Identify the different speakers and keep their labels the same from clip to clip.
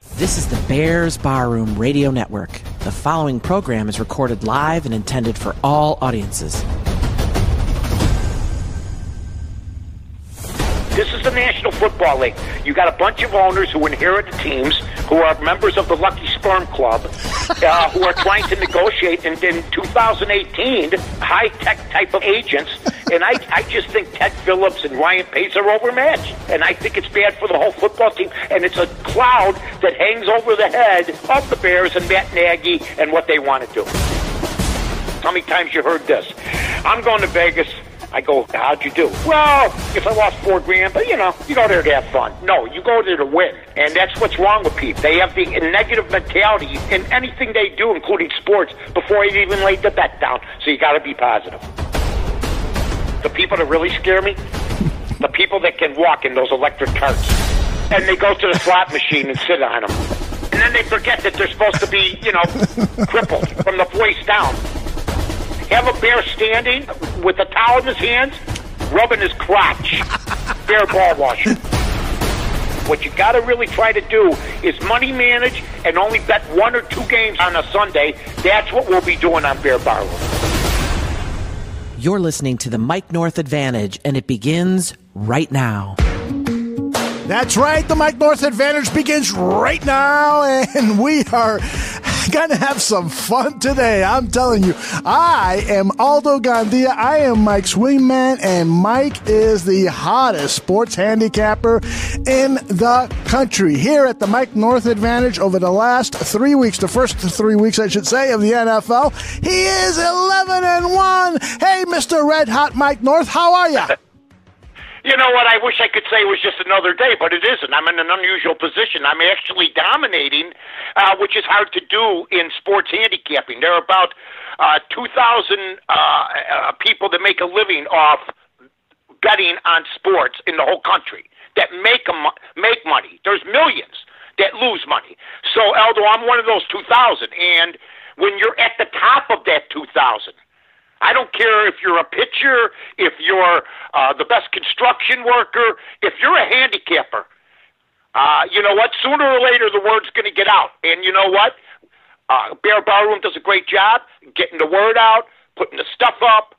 Speaker 1: This is the Bears Barroom Radio Network. The following program is recorded live and intended for all audiences.
Speaker 2: This is the National Football League. You got a bunch of owners who inherit teams, who are members of the Lucky Sperm Club, who are trying to negotiate in 2018 high-tech type of agents. And I just think Ted Phillips and Ryan Pace are overmatched. And I think it's bad for the whole football team. And it's a cloud that hangs over the head of the Bears and Matt Nagy and what they want to do. How many times you heard this? I'm going to Vegas. I go, how'd you do? Well, if I lost $4,000, but you go there to have fun. No, you go there to win. And that's what's wrong with people. They have the negative mentality in anything they do, including sports, before they even laid the bet down. So you got to be positive. The people that really scare me, the people that can walk in those electric carts. And they go to the slot machine and sit on them. And then they forget that they're supposed to be, crippled from the waist down. Have a bear standing with a towel in his hands, rubbing his crotch. Bear ball washer. What you got to really try to do is money manage and only bet 1 or 2 games on a Sunday. That's what we'll be doing on Bear Barroom.
Speaker 1: You're listening to the Mike North Advantage, and it begins right now.
Speaker 3: That's right. The Mike North Advantage begins right now, and we are going to have some fun today. I'm telling you, I am Aldo Gandia. I am Mike's wingman, and Mike is the hottest sports handicapper in the country. Here at the Mike North Advantage over the last 3 weeks, the first 3 weeks, I should say, of the NFL, he is 11-1. Hey, Mr. Red Hot Mike North, how are you?
Speaker 2: You know what? I wish I could say it was just another day, but it isn't. I'm in an unusual position. I'm actually dominating, which is hard to do in sports handicapping. There are about 2,000 people that make a living off betting on sports in the whole country that make money. There's millions that lose money. So, Aldo, I'm one of those 2,000. And when you're at the top of that 2,000, I don't care if you're a pitcher, if you're the best construction worker, if you're a handicapper, you know what? Sooner or later, the word's going to get out. And you know what? Bear Barroom does a great job getting the word out, putting the stuff up.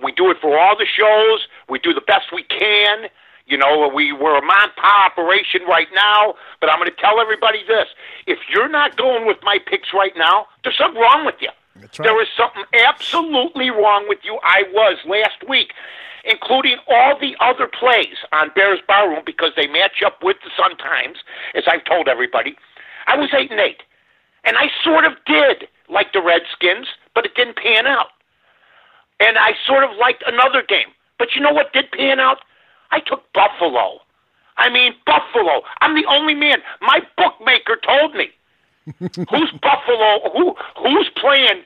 Speaker 2: We do it for all the shows. We do the best we can. We're a mom-and-pop operation right now, but I'm going to tell everybody this. If you're not going with my picks right now, there's something wrong with you. That's right. There is something absolutely wrong with you. I was last week, including all the other plays on Bears Barroom because they match up with the Sun-Times, as I've told everybody. I was 8-8, and I sort of did like the Redskins, but it didn't pan out. And I sort of liked another game. But you know what did pan out? I took Buffalo. Buffalo. I'm the only man. My bookmaker told me. Who's Buffalo? Who's playing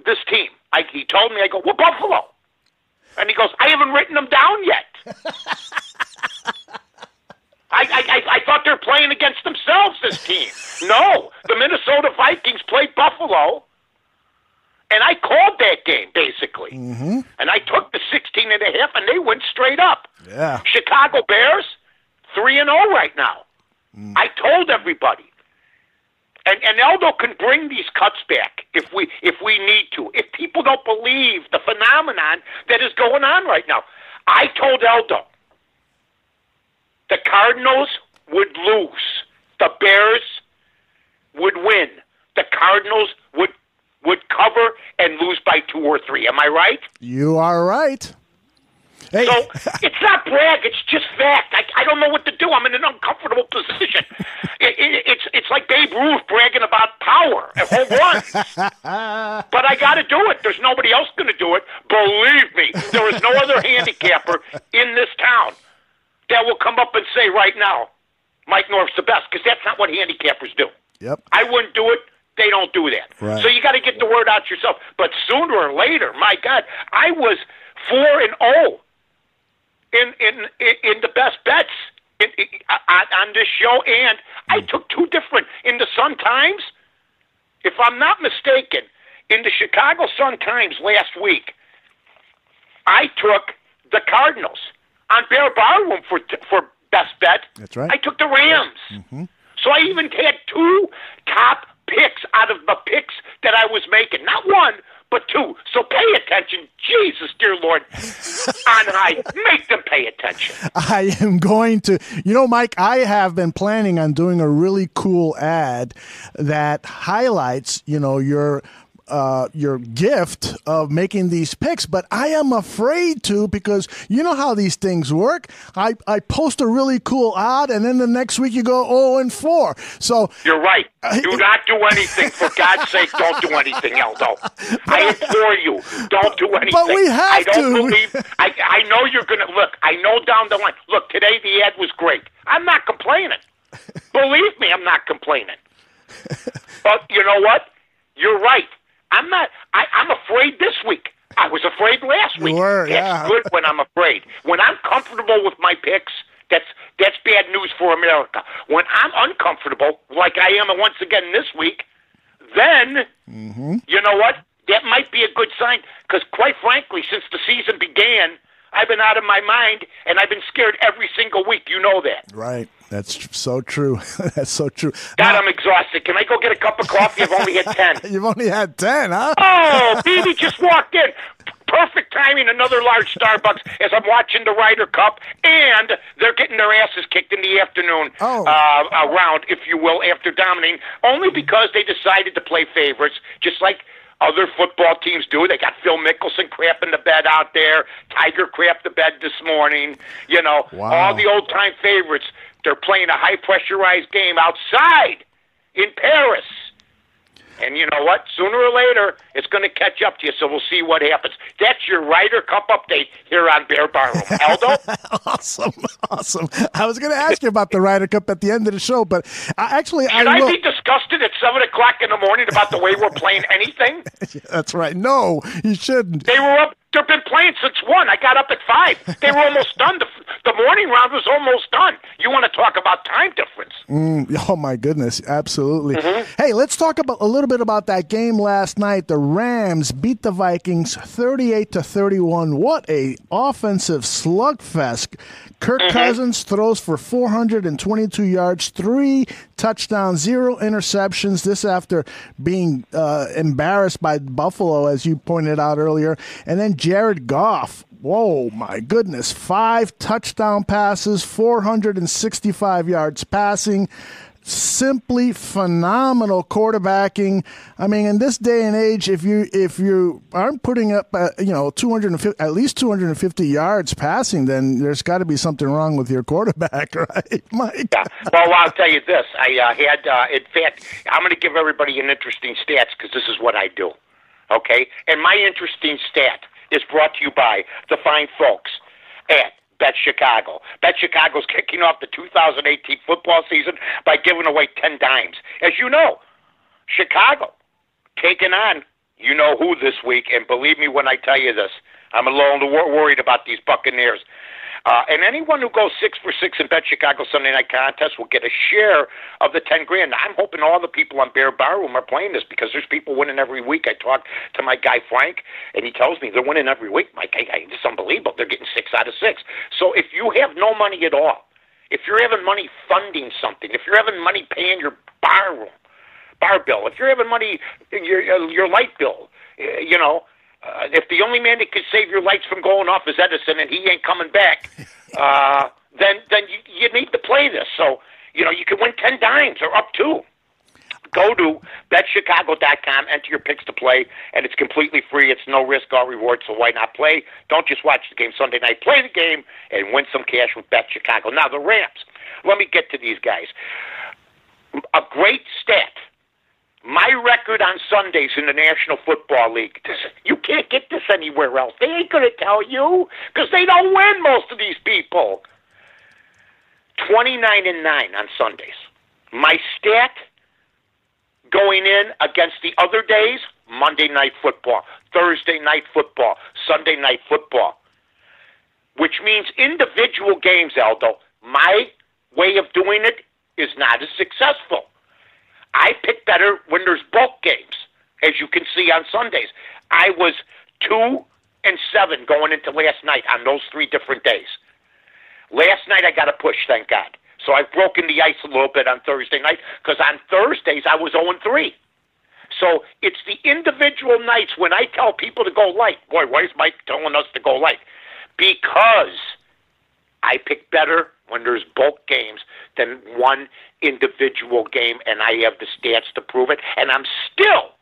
Speaker 2: this team? He told me. I go, well, Buffalo. And he goes, I haven't written them down yet. I thought they're playing against themselves, this team. No, the Minnesota Vikings played Buffalo, and I called that game, basically. Mm-hmm. And I took the 16.5, and they went straight up. Yeah. Chicago Bears, 3-0 right now. Mm. I told everybody. And Aldo can bring these cuts back if we need to. If people don't believe the phenomenon that is going on right now. I told Aldo the Cardinals would lose. The Bears would win. The Cardinals would cover and lose by 2 or 3. Am I right?
Speaker 3: You are right. Hey.
Speaker 2: So it's not brag, it's just fact. I don't know what to do. I'm in an uncomfortable position. It's like Babe Ruth bragging about power at home runs. But I got to do it. There's nobody else going to do it. Believe me, there is no other handicapper in this town that will come up and say right now, Mike North's the best, because that's not what handicappers do.
Speaker 3: Yep.
Speaker 2: I wouldn't do it. They don't do that. Right. So you got to get the word out yourself. But sooner or later, my God, I was 4-0. In the best bets on this show, and I took 2 different in the Sun-Times. If I'm not mistaken, in the Chicago Sun-Times last week, I took the Cardinals on Bear Barroom for best bet.
Speaker 3: That's right.
Speaker 2: I took the Rams.
Speaker 3: Mm-hmm.
Speaker 2: So I even had 2 top picks out of the picks that I was making. Not 1, but 2. So pay attention. Jesus, dear Lord, on high, make them pay attention.
Speaker 3: I am going to, Mike, I have been planning on doing a really cool ad that highlights, your gift of making these picks, but I am afraid to, because you know how these things work. I post a really cool ad, and then the next week you go 0-4. So
Speaker 2: you're right. Do not do anything. For God's sake, don't do anything, Aldo. I implore you, don't do anything.
Speaker 3: But we have
Speaker 2: I don't believe. I know you're going to look. I know down the line. Look, today the ad was great. I'm not complaining. Believe me, I'm not complaining. But you know what? You're right. I'm not. I'm afraid this week. I was afraid last week. That's good when I'm afraid. When I'm comfortable with my picks, that's bad news for America. When I'm uncomfortable, like I am once again this week, then you know what? That might be a good sign. Because quite frankly, since the season began, I've been out of my mind, and I've been scared every single week. You know that.
Speaker 3: Right. That's so true. That's so true.
Speaker 2: God, I'm exhausted. Can I go get a cup of coffee? I've only had 10.
Speaker 3: You've only had 10, huh?
Speaker 2: Oh, BB just walked in. Perfect timing, another large Starbucks as I'm watching the Ryder Cup, and they're getting their asses kicked in the afternoon round, if you will, after dominating, only because they decided to play favorites, just like other football teams do. They got Phil Mickelson crapping the bed out there. Tiger crapped the bed this morning. All the old-time favorites. They're playing a high-pressurized game outside in Paris. And you know what? Sooner or later, it's going to catch up to you, so we'll see what happens. That's your Ryder Cup update here on Bear Barroom. Aldo?
Speaker 3: Awesome. I was going to ask you about the Ryder Cup at the end of the show, but
Speaker 2: Should I be disgusted at 7 o'clock in the morning about the way we're playing anything?
Speaker 3: That's right. No, you shouldn't.
Speaker 2: They were up. They've been playing since 1. I got up at 5. They were almost done. The morning round was almost done. You want to talk about time difference?
Speaker 3: Oh, my goodness. Absolutely.
Speaker 2: Mm-hmm.
Speaker 3: Hey, let's talk a little bit about that game last night. The Rams beat the Vikings 38-31. What a offensive slugfest. Kirk Cousins throws for 422 yards, 3 touchdowns, 0 interceptions. This after being embarrassed by Buffalo, as you pointed out earlier. And then Jared Goff, whoa, my goodness, 5 touchdown passes, 465 yards passing. Simply phenomenal quarterbacking. I mean, in this day and age, if you aren't putting up 250, at least 250 yards passing, then there's got to be something wrong with your quarterback, right, Mike?
Speaker 2: Yeah. Well, I'll tell you this. I had, in fact, I'm going to give everybody an interesting stats because this is what I do. Okay, and my interesting stat is brought to you by the fine folks at Bet Chicago. Bet Chicago's kicking off the 2018 football season by giving away 10 dimes. As you know, Chicago taking on you-know-who this week, and believe me when I tell you this, I'm a little worried about these Buccaneers. And anyone who goes 6 for 6 in Bet Chicago Sunday Night Contest will get a share of the $10,000. Now, I'm hoping all the people on Bear Barroom are playing this because there's people winning every week. I talk to my guy Frank, and he tells me they're winning every week. Mike, it's unbelievable. They're getting 6 out of 6. So if you have no money at all, if you're having money funding something, if you're having money paying your bar bill, if you're having money your light bill, if the only man that could save your lights from going off is Edison and he ain't coming back, then you need to play this. So, you can win 10 dimes or up to. Go to betchicago.com, enter your picks to play, and it's completely free. It's no risk, all reward, so why not play? Don't just watch the game Sunday night. Play the game and win some cash with Bet Chicago. Now, the Rams, let me get to these guys. A great stat. My record on Sundays in the National Football League, you can't get this anywhere else. They ain't going to tell you because they don't win, most of these people. 29-9 on Sundays. My stat going in against the other days, Monday Night Football, Thursday Night Football, Sunday Night Football, which means individual games, Aldo, my way of doing it is not as successful. I pick better when there's bulk games, as you can see on Sundays. I was 2-7 going into last night on those 3 different days. Last night I got a push, thank God. So I've broken the ice a little bit on Thursday night because on Thursdays I was 0-3. So it's the individual nights when I tell people to go light. Boy, why is Mike telling us to go light? Because I pick better when there's bulk games than one individual game, and I have the stats to prove it. And I'm still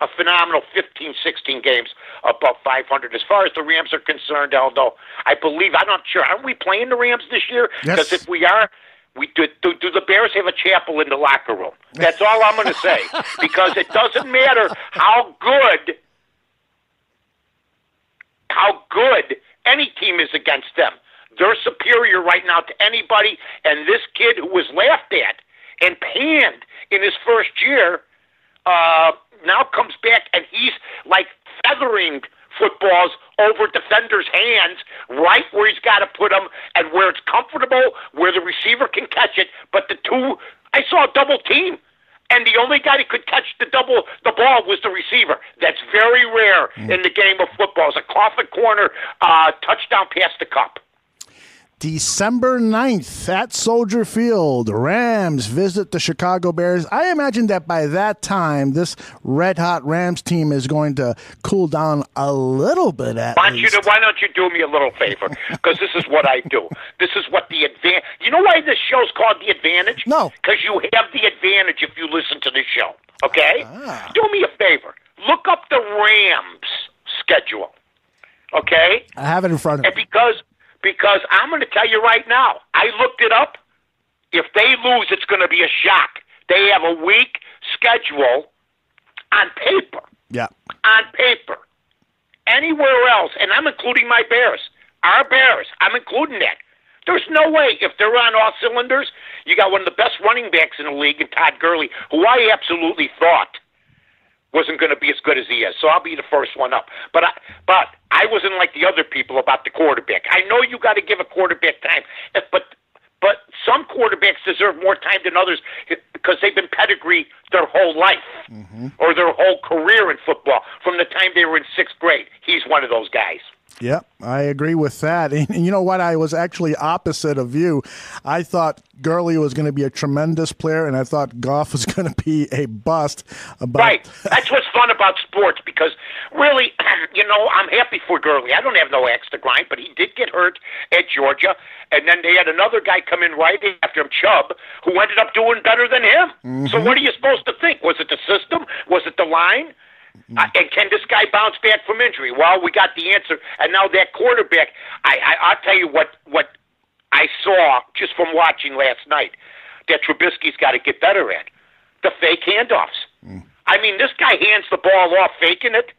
Speaker 2: a phenomenal 15, 16 games above 500. As far as the Rams are concerned, Aldo, I'm not sure. Aren't we playing the Rams this year? Because if we are, we do the Bears have a chapel in the locker room? That's all I'm going to say. Because it doesn't matter how good any team is against them. They're superior right now to anybody, and this kid who was laughed at and panned in his first year now comes back, and he's like feathering footballs over defenders' hands right where he's got to put them and where it's comfortable, where the receiver can catch it. But I saw a double team, and the only guy that could catch the ball was the receiver. That's very rare in the game of football. It's a coffin corner touchdown past the cup.
Speaker 3: December 9th at Soldier Field, Rams visit the Chicago Bears. I imagine that by that time, this red-hot Rams team is going to cool down a little bit at least.
Speaker 2: Why don't you do me a little favor? Because this is what I do. This is what the advantage... You know why this show's called The Advantage?
Speaker 3: No.
Speaker 2: Because you have the advantage if you listen to the show, okay? Do me a favor. Look up the Rams schedule, okay?
Speaker 3: I have it in front of me.
Speaker 2: Because I'm going to tell you right now, I looked it up. If they lose, it's going to be a shock. They have a weak schedule on paper.
Speaker 3: Yeah.
Speaker 2: On paper. Anywhere else, and I'm including my Bears, our Bears, I'm including that. There's no way, if they're on all cylinders, you got one of the best running backs in the league in Todd Gurley, who I absolutely thought wasn't going to be as good as he is. So I'll be the first one up. But I wasn't like the other people about the quarterback. I know you got to give a quarterback time, but some quarterbacks deserve more time than others because they've been pedigree their whole life or their whole career in football from the time they were in sixth grade. He's one of those guys.
Speaker 3: Yep, I agree with that. And you know what? I was actually opposite of you. I thought Gurley was going to be a tremendous player, and I thought Goff was going to be a bust.
Speaker 2: Right. That's what's fun about sports because, really, I'm happy for Gurley. I don't have no axe to grind, but he did get hurt at Georgia, and then they had another guy come in right after him, Chubb, who ended up doing better than him. So what are you supposed to think? Was it the system? Was it the line? And can this guy bounce back from injury? Well, we got the answer. And now that quarterback, I'll tell you what I saw just from watching last night that Trubisky's got to get better at. The fake handoffs. I mean, this guy hands the ball off faking it,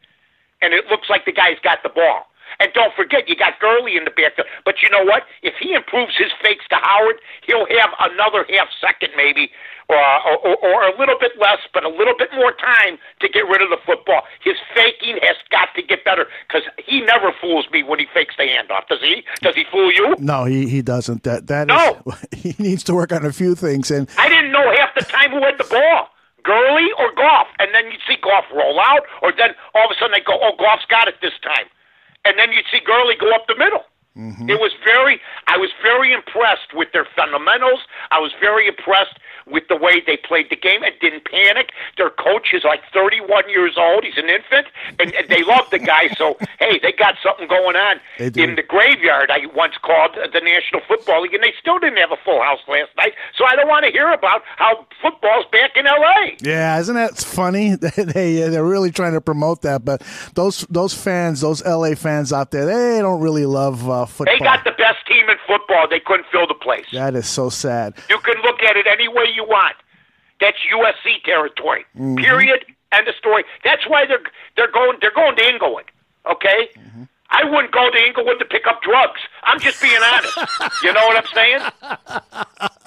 Speaker 2: and it looks like the guy's got the ball. And don't forget, you got Gurley in the backfield. But you know what? If he improves his fakes to Howard, he'll have another half second maybe, or a little bit less, but a little bit more time to get rid of the football. His faking has got to get better because he never fools me when he fakes the handoff. Does he? Does he fool you?
Speaker 3: No, he doesn't.
Speaker 2: No.
Speaker 3: He needs to work on a few things. And
Speaker 2: I didn't know half the time who had the ball. Gurley or Goff. And then you'd see Goff roll out, or then all of a sudden they go, oh, Goff's got it this time. And then you'd see Gurley go up the middle. I was very impressed with their fundamentals. I was very impressed with the way they played the game and didn't panic. Their coach is like 31 years old. He's an infant, and they love the guy. So, hey, they got something going on in the graveyard, I once called the National Football League, and they still didn't have a full house last night. So I don't want to hear about how football's back in L.A.
Speaker 3: Yeah, isn't that funny? They're really trying to promote that, but those fans, those L.A. fans out there, they don't really love football.
Speaker 2: They got the best team in football. They couldn't fill the place.
Speaker 3: That is so sad.
Speaker 2: You can look at it any way you want. That's USC territory. Period. End of story. That's why they're going to Inglewood. Okay? I wouldn't go to Inglewood to pick up drugs. I'm just being honest. You know what I'm saying?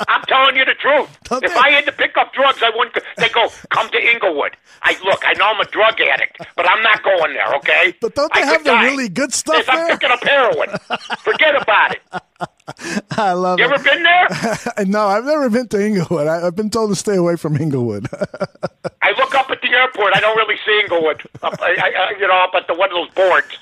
Speaker 2: I'm telling you the truth. If I had to pick up drugs, I wouldn't. They go, come to Inglewood. I know I'm a drug addict, but I'm not going there, okay?
Speaker 3: But don't they have the really good stuff there?
Speaker 2: I'm picking up heroin. Forget about it.
Speaker 3: I love it.
Speaker 2: You ever been there?
Speaker 3: No, I've never been to Inglewood. I've been told to stay away from Inglewood.
Speaker 2: I look up at the airport, I don't really see Inglewood, up at one of those boards.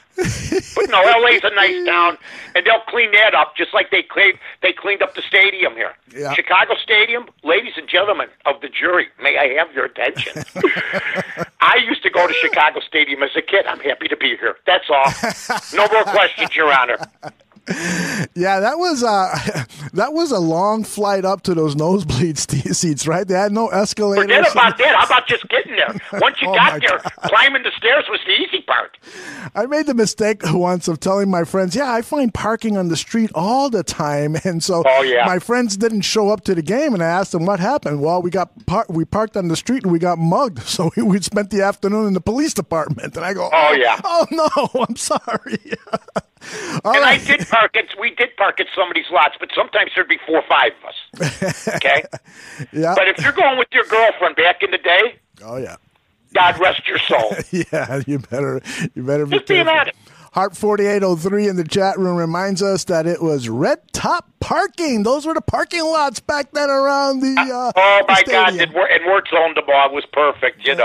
Speaker 2: But no, LA's a nice town, and they'll clean that up just like they cleaned up the stadium here.
Speaker 3: Yeah.
Speaker 2: Chicago Stadium, ladies and gentlemen of the jury, may I have your attention? I used to go to Chicago Stadium as a kid. I'm happy to be here. That's all. No more questions, Your Honor.
Speaker 3: Yeah, that was a long flight up to those nosebleed seats, right? They had no escalators.
Speaker 2: Forget about that. How about just getting there? Once you got there, climbing the stairs was the easy part.
Speaker 3: I made the mistake once of telling my friends, yeah, I find parking on the street all the time. And so my friends didn't show up to the game, and I asked them what happened. Well, we parked on the street and we got mugged. So we spent the afternoon in the police department. And I go, oh no, I'm sorry.
Speaker 2: I did park at some of these lots, but sometimes there'd be 4 or 5 of us. Okay?
Speaker 3: Yeah.
Speaker 2: But if you're going with your girlfriend back in the day, God rest your soul.
Speaker 3: Yeah, you better be
Speaker 2: just being honest.
Speaker 3: Heart 4803 in the chat room reminds us that it was red top parking. Those were the parking lots back then around the
Speaker 2: oh my God!
Speaker 3: stadium.
Speaker 2: And Wirtz owned the ball. It was perfect, and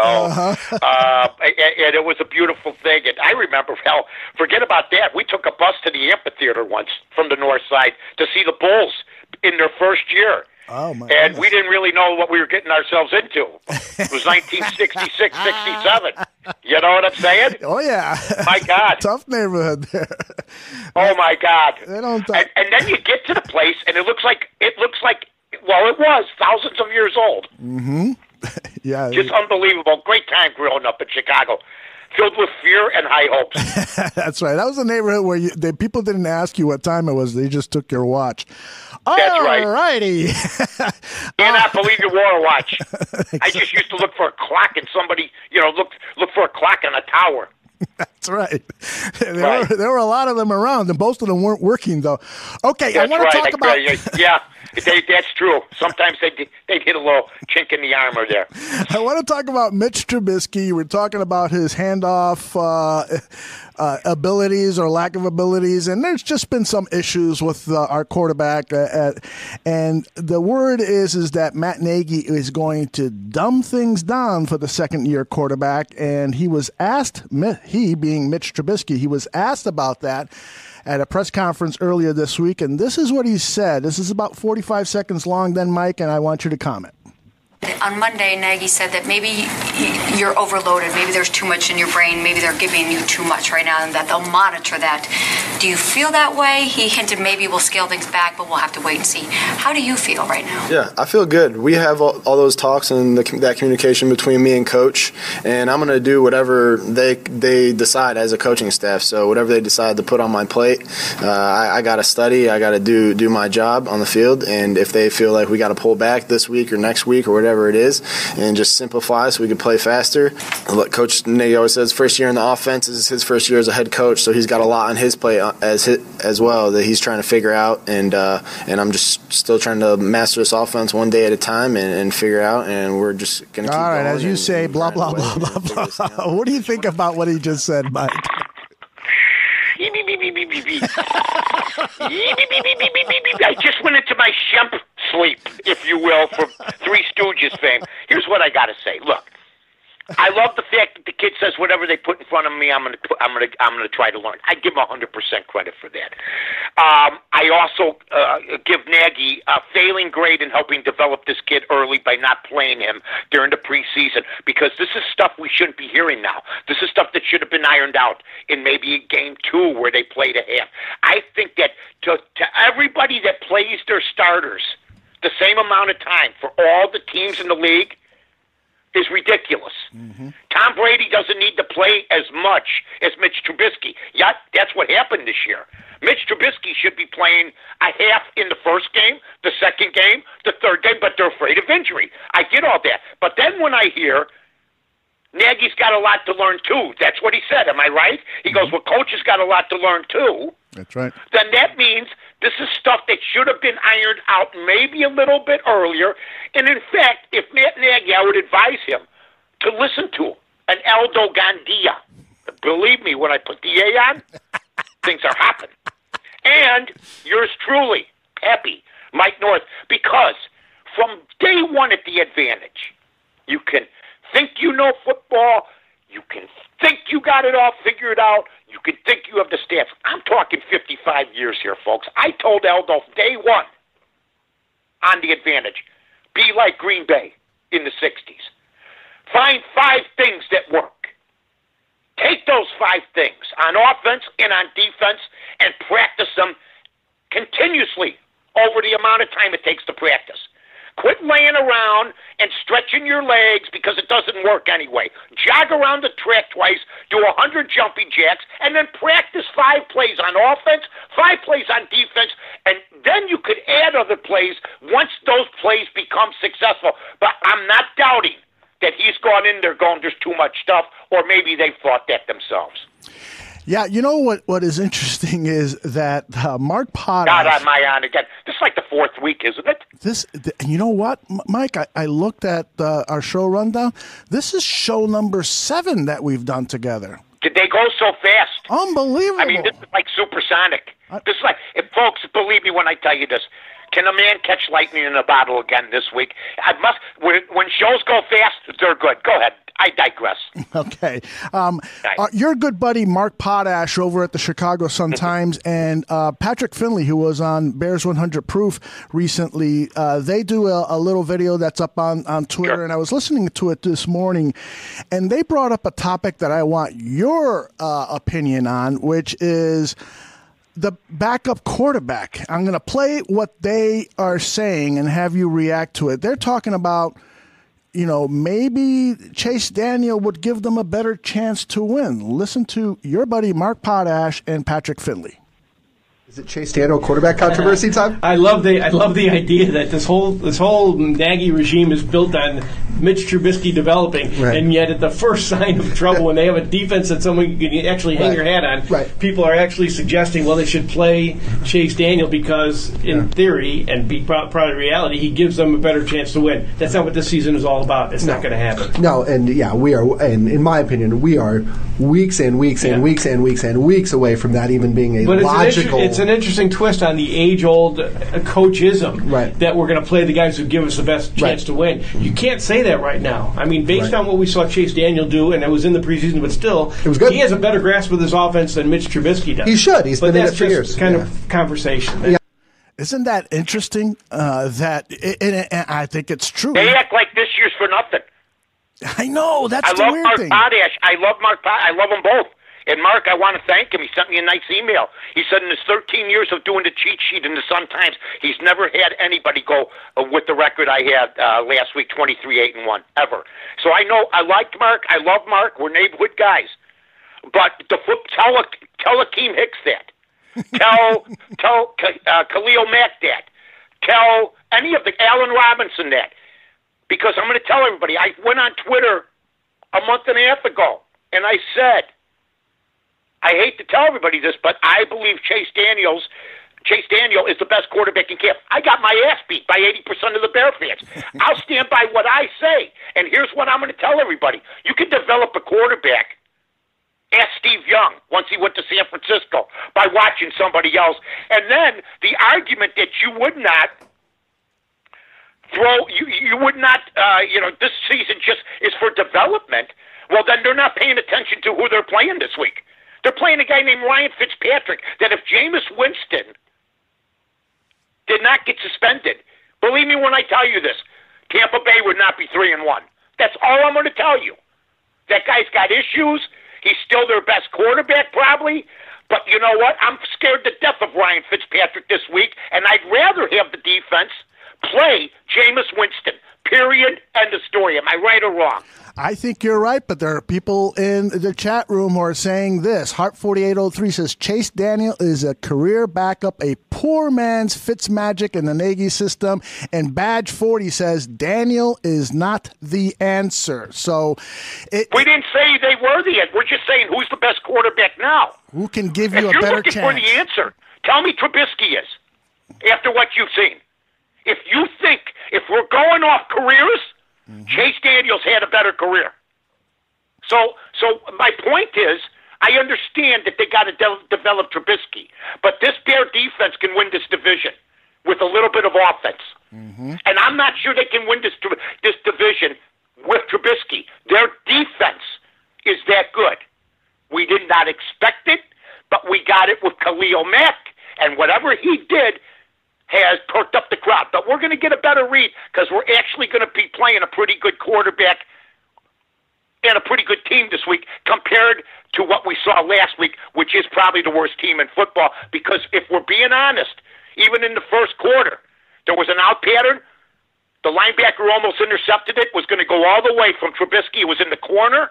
Speaker 2: it was a beautiful thing. And I remember, hell, forget about that. We took a bus to the amphitheater once from the north side to see the Bulls in their first year.
Speaker 3: Oh, my
Speaker 2: and
Speaker 3: goodness.
Speaker 2: we didn't really know what we were getting ourselves into. It was 1966, 67. You know what I'm saying?
Speaker 3: Oh, yeah.
Speaker 2: My God.
Speaker 3: Tough neighborhood there.
Speaker 2: Oh, my God.
Speaker 3: They don't
Speaker 2: and then you get to the place, and it looks like, well, it was thousands of years old.
Speaker 3: Mm-hmm. Yeah.
Speaker 2: Just unbelievable. Great time growing up in Chicago. Filled with fear and high hopes.
Speaker 3: That's right. That was a neighborhood where people didn't ask you what time it was. They just took your watch.
Speaker 2: That's right.
Speaker 3: All righty.
Speaker 2: Cannot believe you wore a watch. I just used to look for a clock and somebody, look for a clock on a tower.
Speaker 3: That's right. There were a lot of them around, and most of them weren't working, though. Okay, I want to talk about...
Speaker 2: Yeah, that's true. Sometimes they'd hit a little chink in the armor there.
Speaker 3: I want to talk about Mitch Trubisky. We're talking about his handoff abilities or lack of abilities, and there's just been some issues with our quarterback. And the word is that Matt Nagy is going to dumb things down for the second-year quarterback, and he was asked, he being Mitch Trubisky, he was asked about that at a press conference earlier this week, and this is what he said. This is about 45 seconds long then, Mike, and I want you to comment.
Speaker 4: On Monday, Nagy said that maybe you're overloaded, maybe there's too much in your brain, maybe they're giving you too much right now, and that they'll monitor that. Do you feel that way? He hinted maybe we'll scale things back, but we'll have to wait and see. How do you feel right now?
Speaker 5: Yeah, I feel good. We have all those talks and that communication between me and Coach, and I'm going to do whatever they decide as a coaching staff. So whatever they decide to put on my plate, I got to study, I got to do my job on the field, and if they feel like we got to pull back this week or next week or whatever it is, and just simplify so we can play faster. Look, Coach Nagy always says first year in the offense is his first year as a head coach, so he's got a lot on his plate as well that he's trying to figure out, and I'm just still trying to master this offense one day at a time and figure out, and we're just going to keep
Speaker 3: all right,
Speaker 5: going.
Speaker 3: As you say, blah, blah, blah, blah, blah. What do you think about what he just said, Mike?
Speaker 2: I just went into my Shemp sleep, if you will, for Three Stooges fame. Here's what I got to say. Look, I love the fact that the kid says whatever they put in front of me, I'm gonna try to learn. I give him 100% credit for that. I also give Nagy a failing grade in helping develop this kid early by not playing him during the preseason, because this is stuff we shouldn't be hearing now. This is stuff that should have been ironed out in maybe game 2 where they played a half. I think that to everybody that plays their starters the same amount of time for all the teams in the league is ridiculous. Mm-hmm. Tom Brady doesn't need to play as much as Mitch Trubisky. Yeah, that's what happened this year. Mitch Trubisky should be playing a half in the first game, the second game, the third game, but they're afraid of injury. I get all that. But then when I hear Nagy's got a lot to learn too, that's what he said, am I right? He goes, well, Coach has got a lot to learn too.
Speaker 3: That's right.
Speaker 2: Then that means this is stuff that should have been ironed out maybe a little bit earlier. And in fact, if Matt Nagy, I would advise him to listen to an Aldo Gandia. Believe me, when I put the A on, things are happening. And yours truly, Peppy, Mike North, because from day one at the Advantage, you can think you know football. You can think you got it all figured out. You can think you have the stats. I'm talking 55 years here, folks. I told Aldo day one on The Advantage, be like Green Bay in the 60s. Find 5 things that work. Take those 5 things on offense and on defense and practice them continuously over the amount of time it takes to practice. Quit laying around and stretching your legs because it doesn't work anyway. Jog around the track twice, do 100 jumping jacks, and then practice 5 plays on offense, 5 plays on defense, and then you could add other plays once those plays become successful. But I'm not doubting that he's gone in there going, there's too much stuff, or maybe they've thought that themselves.
Speaker 3: Yeah, you know what is interesting is that Mark Potash.
Speaker 2: God, I'm on again. This is like the 4th week, isn't it?
Speaker 3: You know what, Mike? I looked at our show rundown. This is show number 7 that we've done together.
Speaker 2: Did they go so fast?
Speaker 3: Unbelievable.
Speaker 2: I mean, this is like supersonic. This is like, folks, believe me when I tell you this. Can a man catch lightning in a bottle again this week? I must. When shows go fast, they're good. Go ahead. I digress.
Speaker 3: Okay. Your good buddy Mark Potash over at the Chicago Sun-Times and Patrick Finley, who was on Bears 100 Proof recently, they do a little video that's up on Twitter,
Speaker 2: Sure.
Speaker 3: and I was listening to it this morning, and they brought up a topic that I want your opinion on, which is the backup quarterback. I'm going to play what they are saying and have you react to it. They're talking about, maybe Chase Daniel would give them a better chance to win. Listen to your buddy Mark Potash and Patrick Finley.
Speaker 6: Is it Chase Daniel quarterback controversy time?
Speaker 7: I love the idea that this whole Nagy regime is built on Mitch Trubisky developing,
Speaker 6: right.
Speaker 7: And yet at the first sign of trouble, when they have a defense that someone can actually hang your hat on,
Speaker 6: right.
Speaker 7: People are actually suggesting, well, they should play Chase Daniel because, in theory and be proud of reality, he gives them a better chance to win. That's not what this season is all about. It's not going to happen.
Speaker 6: No, and we are, and in my opinion, we are weeks and weeks and weeks and weeks and weeks away from that even being a logical.
Speaker 7: It's an interesting twist on the age-old coachism,
Speaker 6: right.
Speaker 7: That we're going to play the guys who give us the best chance to win. You can't say that right now. I mean, based on what we saw Chase Daniel do, and it was in the preseason, but still,
Speaker 6: it was good.
Speaker 7: He has a better grasp of this offense than Mitch Trubisky does.
Speaker 6: He should. He's been in it for years.
Speaker 7: Kind of conversation.
Speaker 6: Yeah.
Speaker 3: Isn't that interesting? And I think it's true.
Speaker 2: They act like this year's for nothing.
Speaker 3: I know. That's
Speaker 2: I
Speaker 3: the
Speaker 2: love
Speaker 3: weird
Speaker 2: Mark
Speaker 3: thing.
Speaker 2: Potash. I love Mark Potash. I love them both. And Mark, I want to thank him. He sent me a nice email. He said in his 13 years of doing the cheat sheet in the Sun-Times, he's never had anybody go with the record I had last week, 23-8-1, ever. So I know I like Mark. I love Mark. We're neighborhood guys. But tell Akeem Hicks that. Tell Khalil Mack that. Tell any of the Allen Robinson that. Because I'm going to tell everybody, I went on Twitter a month and a half ago, and I said, I hate to tell everybody this, but I believe Chase Daniel is the best quarterback in camp. I got my ass beat by 80% of the Bear fans. I'll stand by what I say. And here's what I'm going to tell everybody. You can develop a quarterback. Ask Steve Young once he went to San Francisco by watching somebody else. And then the argument that you would not this season just is for development, well, then they're not paying attention to who they're playing this week. They're playing a guy named Ryan Fitzpatrick that if Jameis Winston did not get suspended, believe me when I tell you this, Tampa Bay would not be 3-1. That's all I'm going to tell you. That guy's got issues. He's still their best quarterback probably. But you know what? I'm scared to death of Ryan Fitzpatrick this week, and I'd rather have the defense play Jameis Winston. Period. End of story. Am I right or wrong?
Speaker 3: I think you're right, but there are people in the chat room who are saying this. Heart4803 says, Chase Daniel is a career backup, a poor man's Fitzmagic in the Nagy system. And Badge 40 says, Daniel is not the answer. So
Speaker 2: we didn't say they were the answer. We're just saying who's the best quarterback now.
Speaker 3: Who can give you a better chance?
Speaker 2: If you're looking for the answer, tell me Trubisky is, after what you've seen. If you think, if we're going off careers, Chase Daniels had a better career. So my point is, I understand that they got to develop Trubisky, but this Bear defense can win this division with a little bit of offense. And I'm not sure they can win this division with Trubisky. that good. We did not expect it, but we got it with Khalil Mack, and whatever he did has perked up the crowd. But we're going to get a better read because we're actually going to be playing a pretty good quarterback and a pretty good team this week compared to what we saw last week, which is probably the worst team in football. Because if we're being honest, even in the first quarter, there was an out pattern. The linebacker almost intercepted it, was going to go all the way from Trubisky. It was in the corner,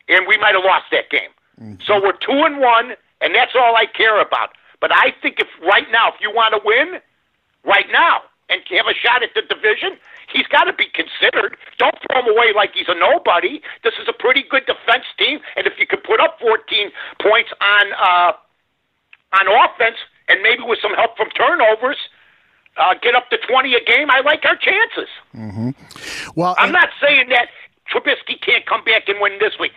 Speaker 2: and we might have lost that game. Mm-hmm. So we're 2-1, and that's all I care about. But I think if you want to win right now and have a shot at the division, he's got to be considered. Don't throw him away like he's a nobody. This is a pretty good defense team, and if you could put up 14 points on offense and maybe with some help from turnovers, get up to 20 a game, I like our chances.
Speaker 3: Mm-hmm. Well,
Speaker 2: I'm not saying that Trubisky can't come back and win this week.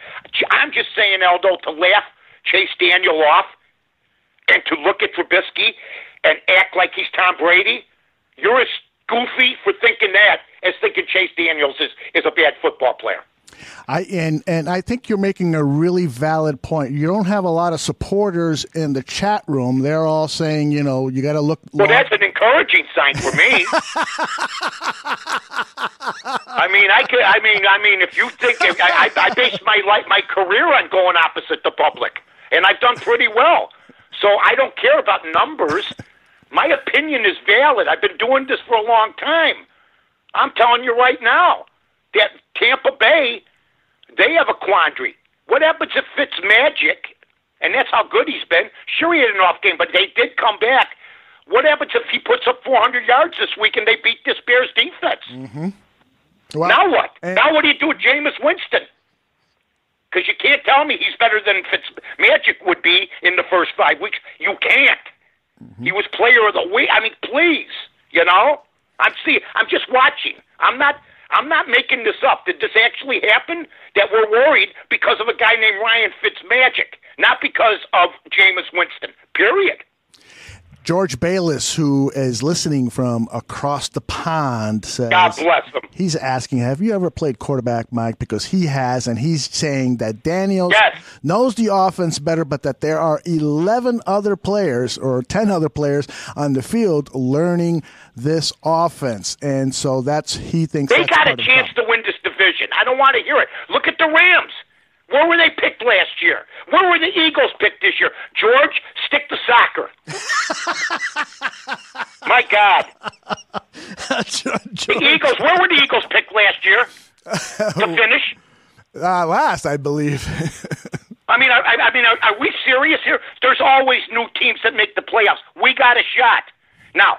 Speaker 2: I'm just saying, Aldo, to laugh Chase Daniel off and to look at Trubisky and act like he's Tom Brady, you're as goofy for thinking that as thinking Chase Daniels is a bad football player.
Speaker 3: I think you're making a really valid point. You don't have a lot of supporters in the chat room. They're all saying, you got to look.
Speaker 2: Well, that's an encouraging sign for me. I mean, if you think I base my career on going opposite the public, and I've done pretty well. So I don't care about numbers. My opinion is valid. I've been doing this for a long time. I'm telling you right now that Tampa Bay, they have a quandary. What happens if Fitzmagic, and that's how good he's been, sure he had an off game, but they did come back. What happens if he puts up 400 yards this week and they beat this Bears defense?
Speaker 3: Mm-hmm. Well,
Speaker 2: now what? Now what do you do with Jameis Winston? Because you can't tell me he's better than Fitzmagic would be in the first 5 weeks. You can't. Mm-hmm. He was player of the week. I mean, please, I'm just watching. I'm not making this up. Did this actually happen? That we're worried because of a guy named Ryan Fitzmagic, not because of Jameis Winston. Period.
Speaker 3: George Bayless, who is listening from across the pond, says,
Speaker 2: God bless him.
Speaker 3: He's asking, have you ever played quarterback, Mike? Because he has, and he's saying that Daniels knows the offense better, but that there are 11 other players or 10 other players on the field learning this offense. And so he thinks
Speaker 2: they got a chance to win this division. I don't want to hear it. Look at the Rams. Where were they picked last year? Where were the Eagles picked this year? George, stick to soccer. My God. The Eagles, where were the Eagles picked last year to finish?
Speaker 3: Last, I believe.
Speaker 2: I mean, are we serious here? There's always new teams that make the playoffs. We got a shot. Now,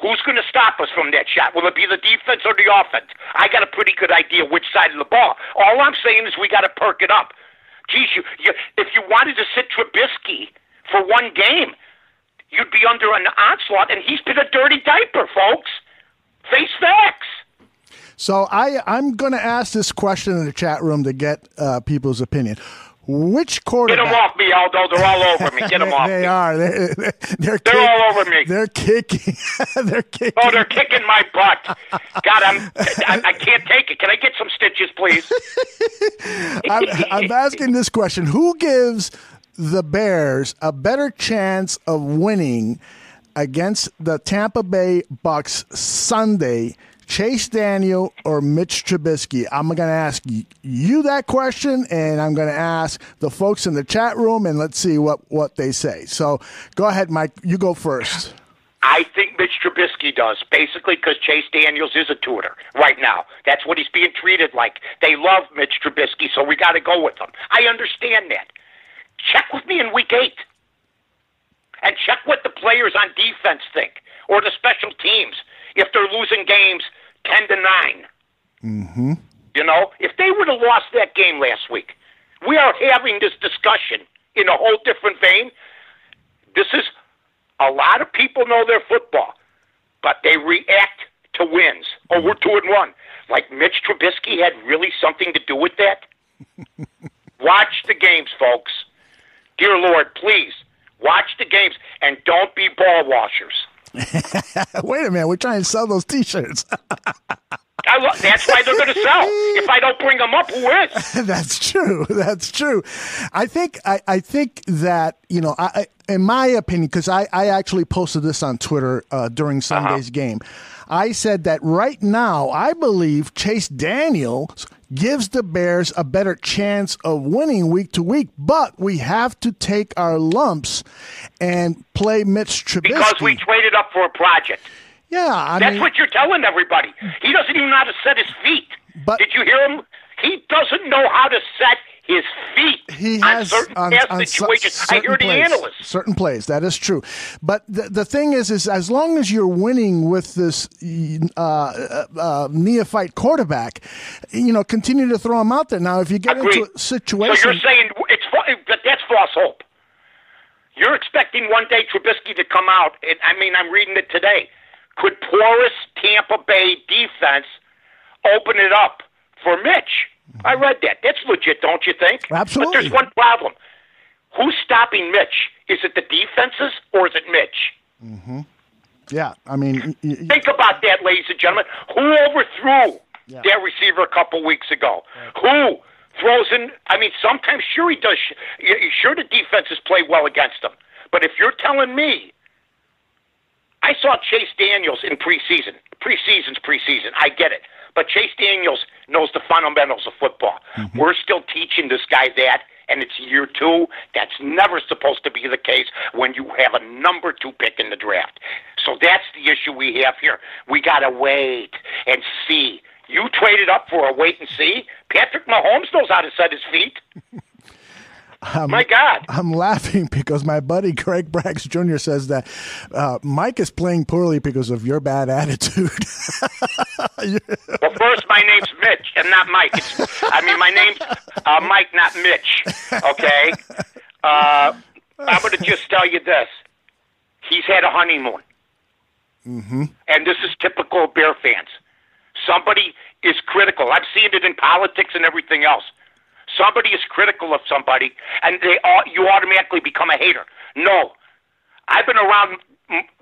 Speaker 2: who's going to stop us from that shot? Will it be the defense or the offense? I got a pretty good idea which side of the ball. All I'm saying is we got to perk it up. Geez, if you wanted to sit Trubisky for one game, you'd be under an onslaught, and he's been a dirty diaper, folks. Face facts.
Speaker 3: So I'm going to ask this question in the chat room to get people's opinion. Which quarterback?
Speaker 2: Get them off me, Aldo. They're all over me. Get them off me.
Speaker 3: They are. They're
Speaker 2: all over me.
Speaker 3: They're kicking. They're kicking.
Speaker 2: Oh, they're kicking my butt. God, I can't take it. Can I get some stitches, please?
Speaker 3: I'm asking this question. Who gives the Bears a better chance of winning against the Tampa Bay Bucs Sunday? Chase Daniel or Mitch Trubisky? I'm going to ask you that question, and I'm going to ask the folks in the chat room, and let's see what they say. So go ahead, Mike. You go first.
Speaker 2: I think Mitch Trubisky does, basically because Chase Daniels is a tutor right now. That's what he's being treated like. They love Mitch Trubisky, so we got to go with him. I understand that. Check with me in Week 8. And check what the players on defense think, or the special teams, if they're losing games 10-9.
Speaker 3: Mm-hmm.
Speaker 2: If they would have lost that game last week, we are having this discussion in a whole different vein. This is a lot of people know their football, but they react to wins. Oh, we're 2-1. Like Mitch Trubisky had really something to do with that? Watch the games, folks. Dear Lord, please, watch the games and don't be ball washers.
Speaker 3: Wait a minute. We're trying to sell those T-shirts.
Speaker 2: That's why they're going to sell. If I don't bring them up, who is?
Speaker 3: That's true. That's true. I think that, in my opinion, because I actually posted this on Twitter during Sunday's game, I said that right now I believe Chase Daniels gives the Bears a better chance of winning week to week, but we have to take our lumps and play Mitch Trubisky.
Speaker 2: Because we traded up for a project.
Speaker 3: Yeah,
Speaker 2: That's what you're telling everybody. He doesn't even know how to set his feet.
Speaker 3: But
Speaker 2: did you hear him? He doesn't know how to set his feet
Speaker 3: he has
Speaker 2: on certain situations. I hear the analysts.
Speaker 3: Certain plays, that is true. But the thing is as long as you're winning with this neophyte quarterback, continue to throw him out there. Now, if you get into a situation...
Speaker 2: So you're saying that's false hope. You're expecting one day Trubisky to come out, and I'm reading it today. Could porous Tampa Bay defense open it up for Mitch? I read that. That's legit, don't you think?
Speaker 3: Absolutely.
Speaker 2: But there's one problem. Who's stopping Mitch? Is it the defenses or is it Mitch?
Speaker 3: Mm-hmm. Yeah,
Speaker 2: think about that, ladies and gentlemen. Who overthrew that receiver a couple weeks ago? Who throws in? Sometimes sure he does. Sure the defenses play well against him. But if you're telling me, I saw Chase Daniels in preseason. Preseason's preseason. I get it. But Chase Daniels knows the fundamentals of football. Mm-hmm. We're still teaching this guy that, and it's year 2. That's never supposed to be the case when you have a number 2 pick in the draft. So that's the issue we have here. We got to wait and see. You traded up for a wait and see? Patrick Mahomes knows how to set his feet. My God.
Speaker 3: I'm laughing because my buddy Craig Braggs Jr. says that Mike is playing poorly because of your bad attitude.
Speaker 2: Well, first, my name's Mitch and not Mike. My name's Mike, not Mitch. Okay? I'm going to just tell you this. He's had a honeymoon.
Speaker 3: Mm-hmm.
Speaker 2: And this is typical of Bear fans. Somebody is critical. I've seen it in politics and everything else. Somebody is critical of somebody, and you automatically become a hater. No. I've been around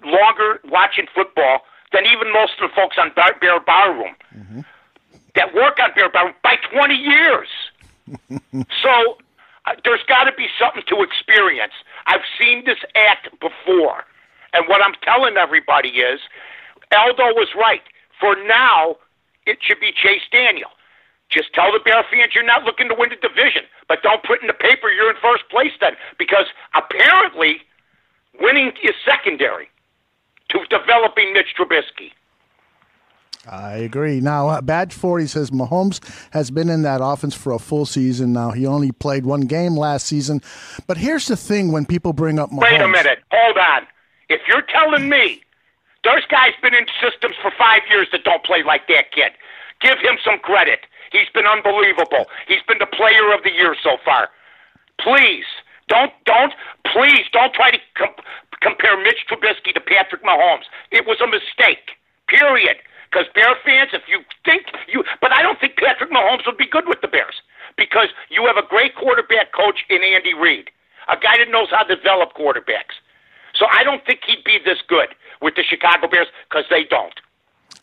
Speaker 2: longer watching football than even most of the folks on Bear Barroom that work on Bear Barroom by 20 years. So there's got to be something to experience. I've seen this act before. And what I'm telling everybody is, Aldo was right. For now, it should be Chase Daniel. Just tell the Bear fans you're not looking to win the division, but don't put in the paper you're in first place then, because apparently winning is secondary to developing Mitch Trubisky.
Speaker 3: I agree. Now, Badge 40 says Mahomes has been in that offense for a full season now. He only played one game last season. But here's the thing when people bring up Mahomes.
Speaker 2: Wait a minute. Hold on. If you're telling me there's guys been in systems for 5 years that don't play like that kid, give him some credit. He's been unbelievable. He's been the player of the year so far. Please, don't try to compare Mitch Trubisky to Patrick Mahomes. It was a mistake, period. Because Bear fans, if you think but I don't think Patrick Mahomes would be good with the Bears because you have a great quarterback coach in Andy Reid, a guy that knows how to develop quarterbacks. So I don't think he'd be this good with the Chicago Bears because they don't.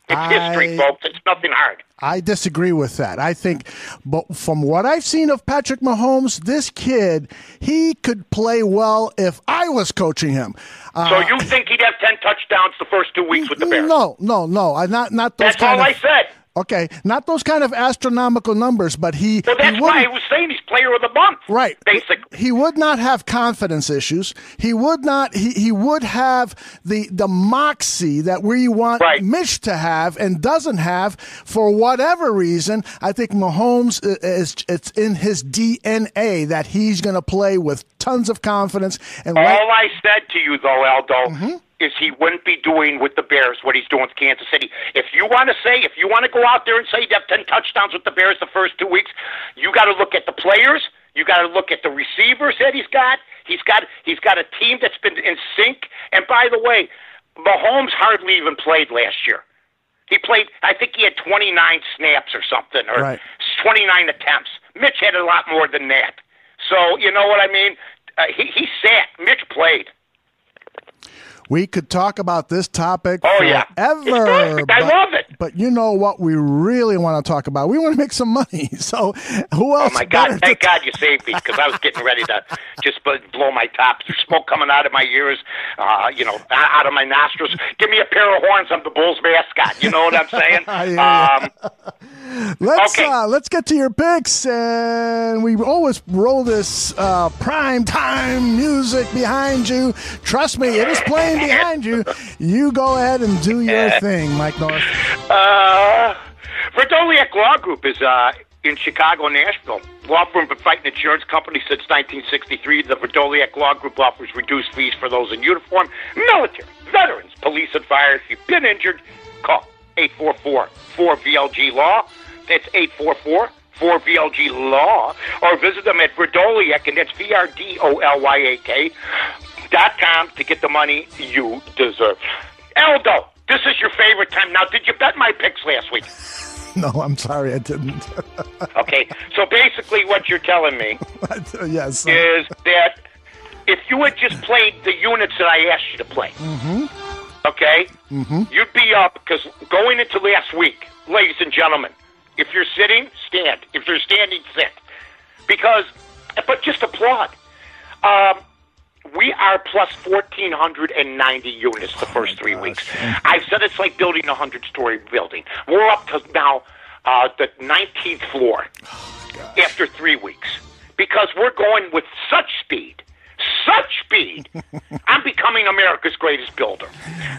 Speaker 2: It's history, folks. It's nothing hard.
Speaker 3: I disagree with that. I think, but from what I've seen of Patrick Mahomes, this kid, he could play well if I was coaching him.
Speaker 2: So you think he'd have 10 touchdowns the first 2 weeks with the Bears?
Speaker 3: No. Not those.
Speaker 2: That's all I said.
Speaker 3: Okay, not those kind of astronomical numbers, but he.
Speaker 2: Well, that's why I was saying he's player of the month.
Speaker 3: Right.
Speaker 2: Basically,
Speaker 3: he would not have confidence issues. He would not. He would have the moxie that we want Mitch to have and doesn't have for whatever reason. I think Mahomes it's in his DNA that he's going to play with tons of confidence. And
Speaker 2: all I said to you though, Aldo. Is he wouldn't be doing with the Bears what he's doing with Kansas City. If you want to go out there and say you have 10 touchdowns with the Bears the first 2 weeks, you got to look at the players. You got to look at the receivers that he's got. He's got a team that's been in sync. And by the way, Mahomes hardly even played last year. He played, I think he had 29 snaps or something, or 29 attempts. Mitch had a lot more than that. So, you know what I mean? He sat. Mitch played.
Speaker 3: We could talk about this topic
Speaker 2: Oh, yeah.
Speaker 3: forever.
Speaker 2: It's perfect. I love it.
Speaker 3: But you know what we really want to talk about? We want to make some money. So who else?
Speaker 2: Oh, my God. Thank God you saved me, because I was getting ready to just blow my top. There's smoke coming out of my ears, out of my nostrils. Give me a pair of horns. I'm the Bulls mascot. You know what I'm saying?
Speaker 3: Let's get to your picks, and we always roll this prime time music behind you. Trust me, it is playing behind you. You go ahead and do your thing, Mike North.
Speaker 2: Verdoliak Law Group is in Chicago, Nashville. Law firm been fighting insurance company since 1963. The Verdoliak Law Group offers reduced fees for those in uniform, military, veterans, police, and fire. If you've been injured, call 844-4VLG-LAW. That's 844-4VLG-LAW. Or visit them at Verdoliak, and that's VRDOLYAK.com to get the money you deserve. Aldo, this is your favorite time. Now, did you bet my picks last week?
Speaker 3: No, I'm sorry, I didn't.
Speaker 2: Okay, so basically what you're telling me
Speaker 3: yes,
Speaker 2: is that if you had just played the units that I asked you to play, okay, you'd be up, because going into last week, ladies and gentlemen, if you're sitting, stand. If you're standing, sit. But just applaud. We are plus 1,490 units the first 3 weeks. I've said it's like building a 100-story building. We're up to now the 19th floor after 3 weeks, because we're going with such speed. I'm becoming America's greatest builder.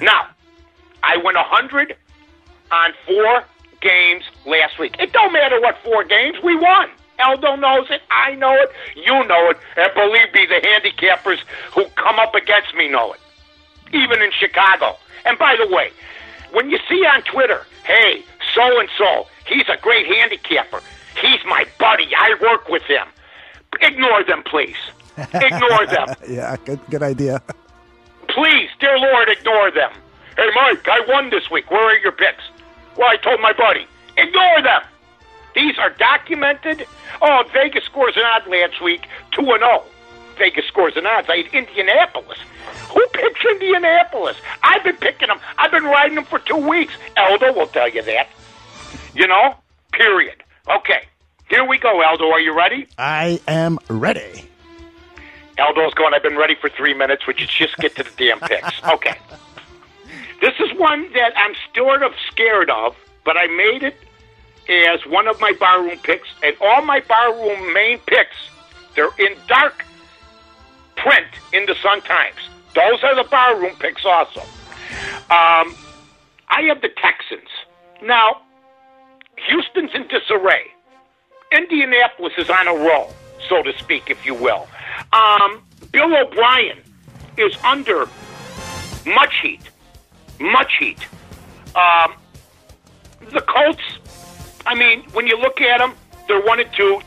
Speaker 2: Now, I went 100 on 4 games last week. It don't matter what 4 games, we won. Aldo knows it, I know it, you know it, and believe me, the handicappers who come up against me know it, even in Chicago. And by the way, when you see on Twitter, hey, so-and-so, he's a great handicapper, he's my buddy, I work with him, ignore them, please. Ignore them.
Speaker 3: Yeah, good idea.
Speaker 2: Please, dear Lord, ignore them. Hey, Mike, I won this week. Where are your picks? Well, I told my buddy. Ignore them. These are documented. Oh, Vegas scores an odd last week, 2-0. Vegas scores an odds. I had Indianapolis. Who picks Indianapolis? I've been picking them. I've been riding them for 2 weeks. Aldo will tell you that. Period. Okay, here we go, Aldo. Are you ready?
Speaker 3: I am ready.
Speaker 2: Aldo's going, I've been ready for 3 minutes. Would you just get to the damn picks? Okay. This is one that I'm sort of scared of, but I made it as one of my barroom picks, and all my barroom main picks, they're in dark print in the Sun-Times. Those are the barroom picks also. I have the Texans. Now, Houston's in disarray. Indianapolis is on a roll, so to speak, if you will. Bill O'Brien is under much heat. The Colts, I mean, when you look at them, they're 1-2.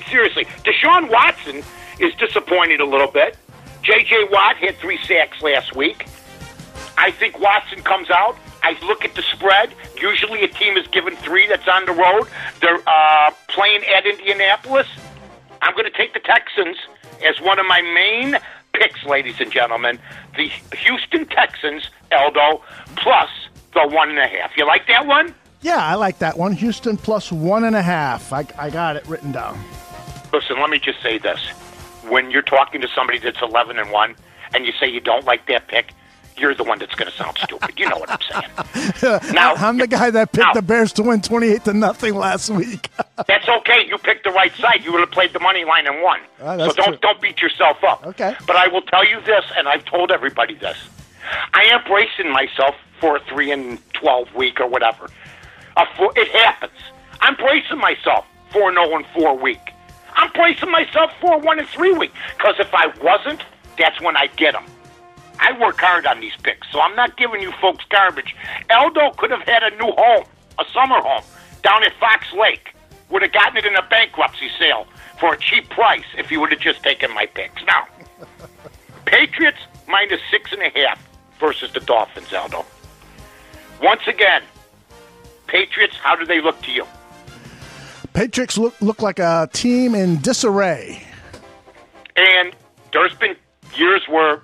Speaker 2: Seriously, Deshaun Watson is disappointed a little bit. J.J. Watt had 3 sacks last week. I think Watson comes out. I look at the spread. Usually a team is given 3 that's on the road. They're playing at Indianapolis. I'm going to take the Texans as one of my main picks, ladies and gentlemen. The Houston Texans, Aldo, plus the 1.5. You like that one?
Speaker 3: Yeah, I like that one. Houston plus 1.5. I got it written down.
Speaker 2: Listen, let me just say this. When you're talking to somebody that's 11-1 and you say you don't like that pick, you're the one that's going to sound stupid. You know what I'm saying.
Speaker 3: Now, I'm the guy that picked the Bears to win 28-0 last week.
Speaker 2: That's okay. You picked the right side. You would have played the money line and won. So don't beat yourself up.
Speaker 3: Okay.
Speaker 2: But I will tell you this, and I've told everybody this. I am bracing myself for a 3-12 week or whatever. It happens. I'm bracing myself for an 0-4 week. I'm bracing myself for a 1-3 week. Because if I wasn't, that's when I get them. I work hard on these picks, so I'm not giving you folks garbage. Aldo could have had a new home, a summer home, down at Fox Lake. Would have gotten it in a bankruptcy sale for a cheap price if he would have just taken my picks. Now, Patriots minus 6.5 versus the Dolphins, Aldo. Once again, Patriots, how do they look to you?
Speaker 3: Patriots look like a team in disarray.
Speaker 2: And there's been years where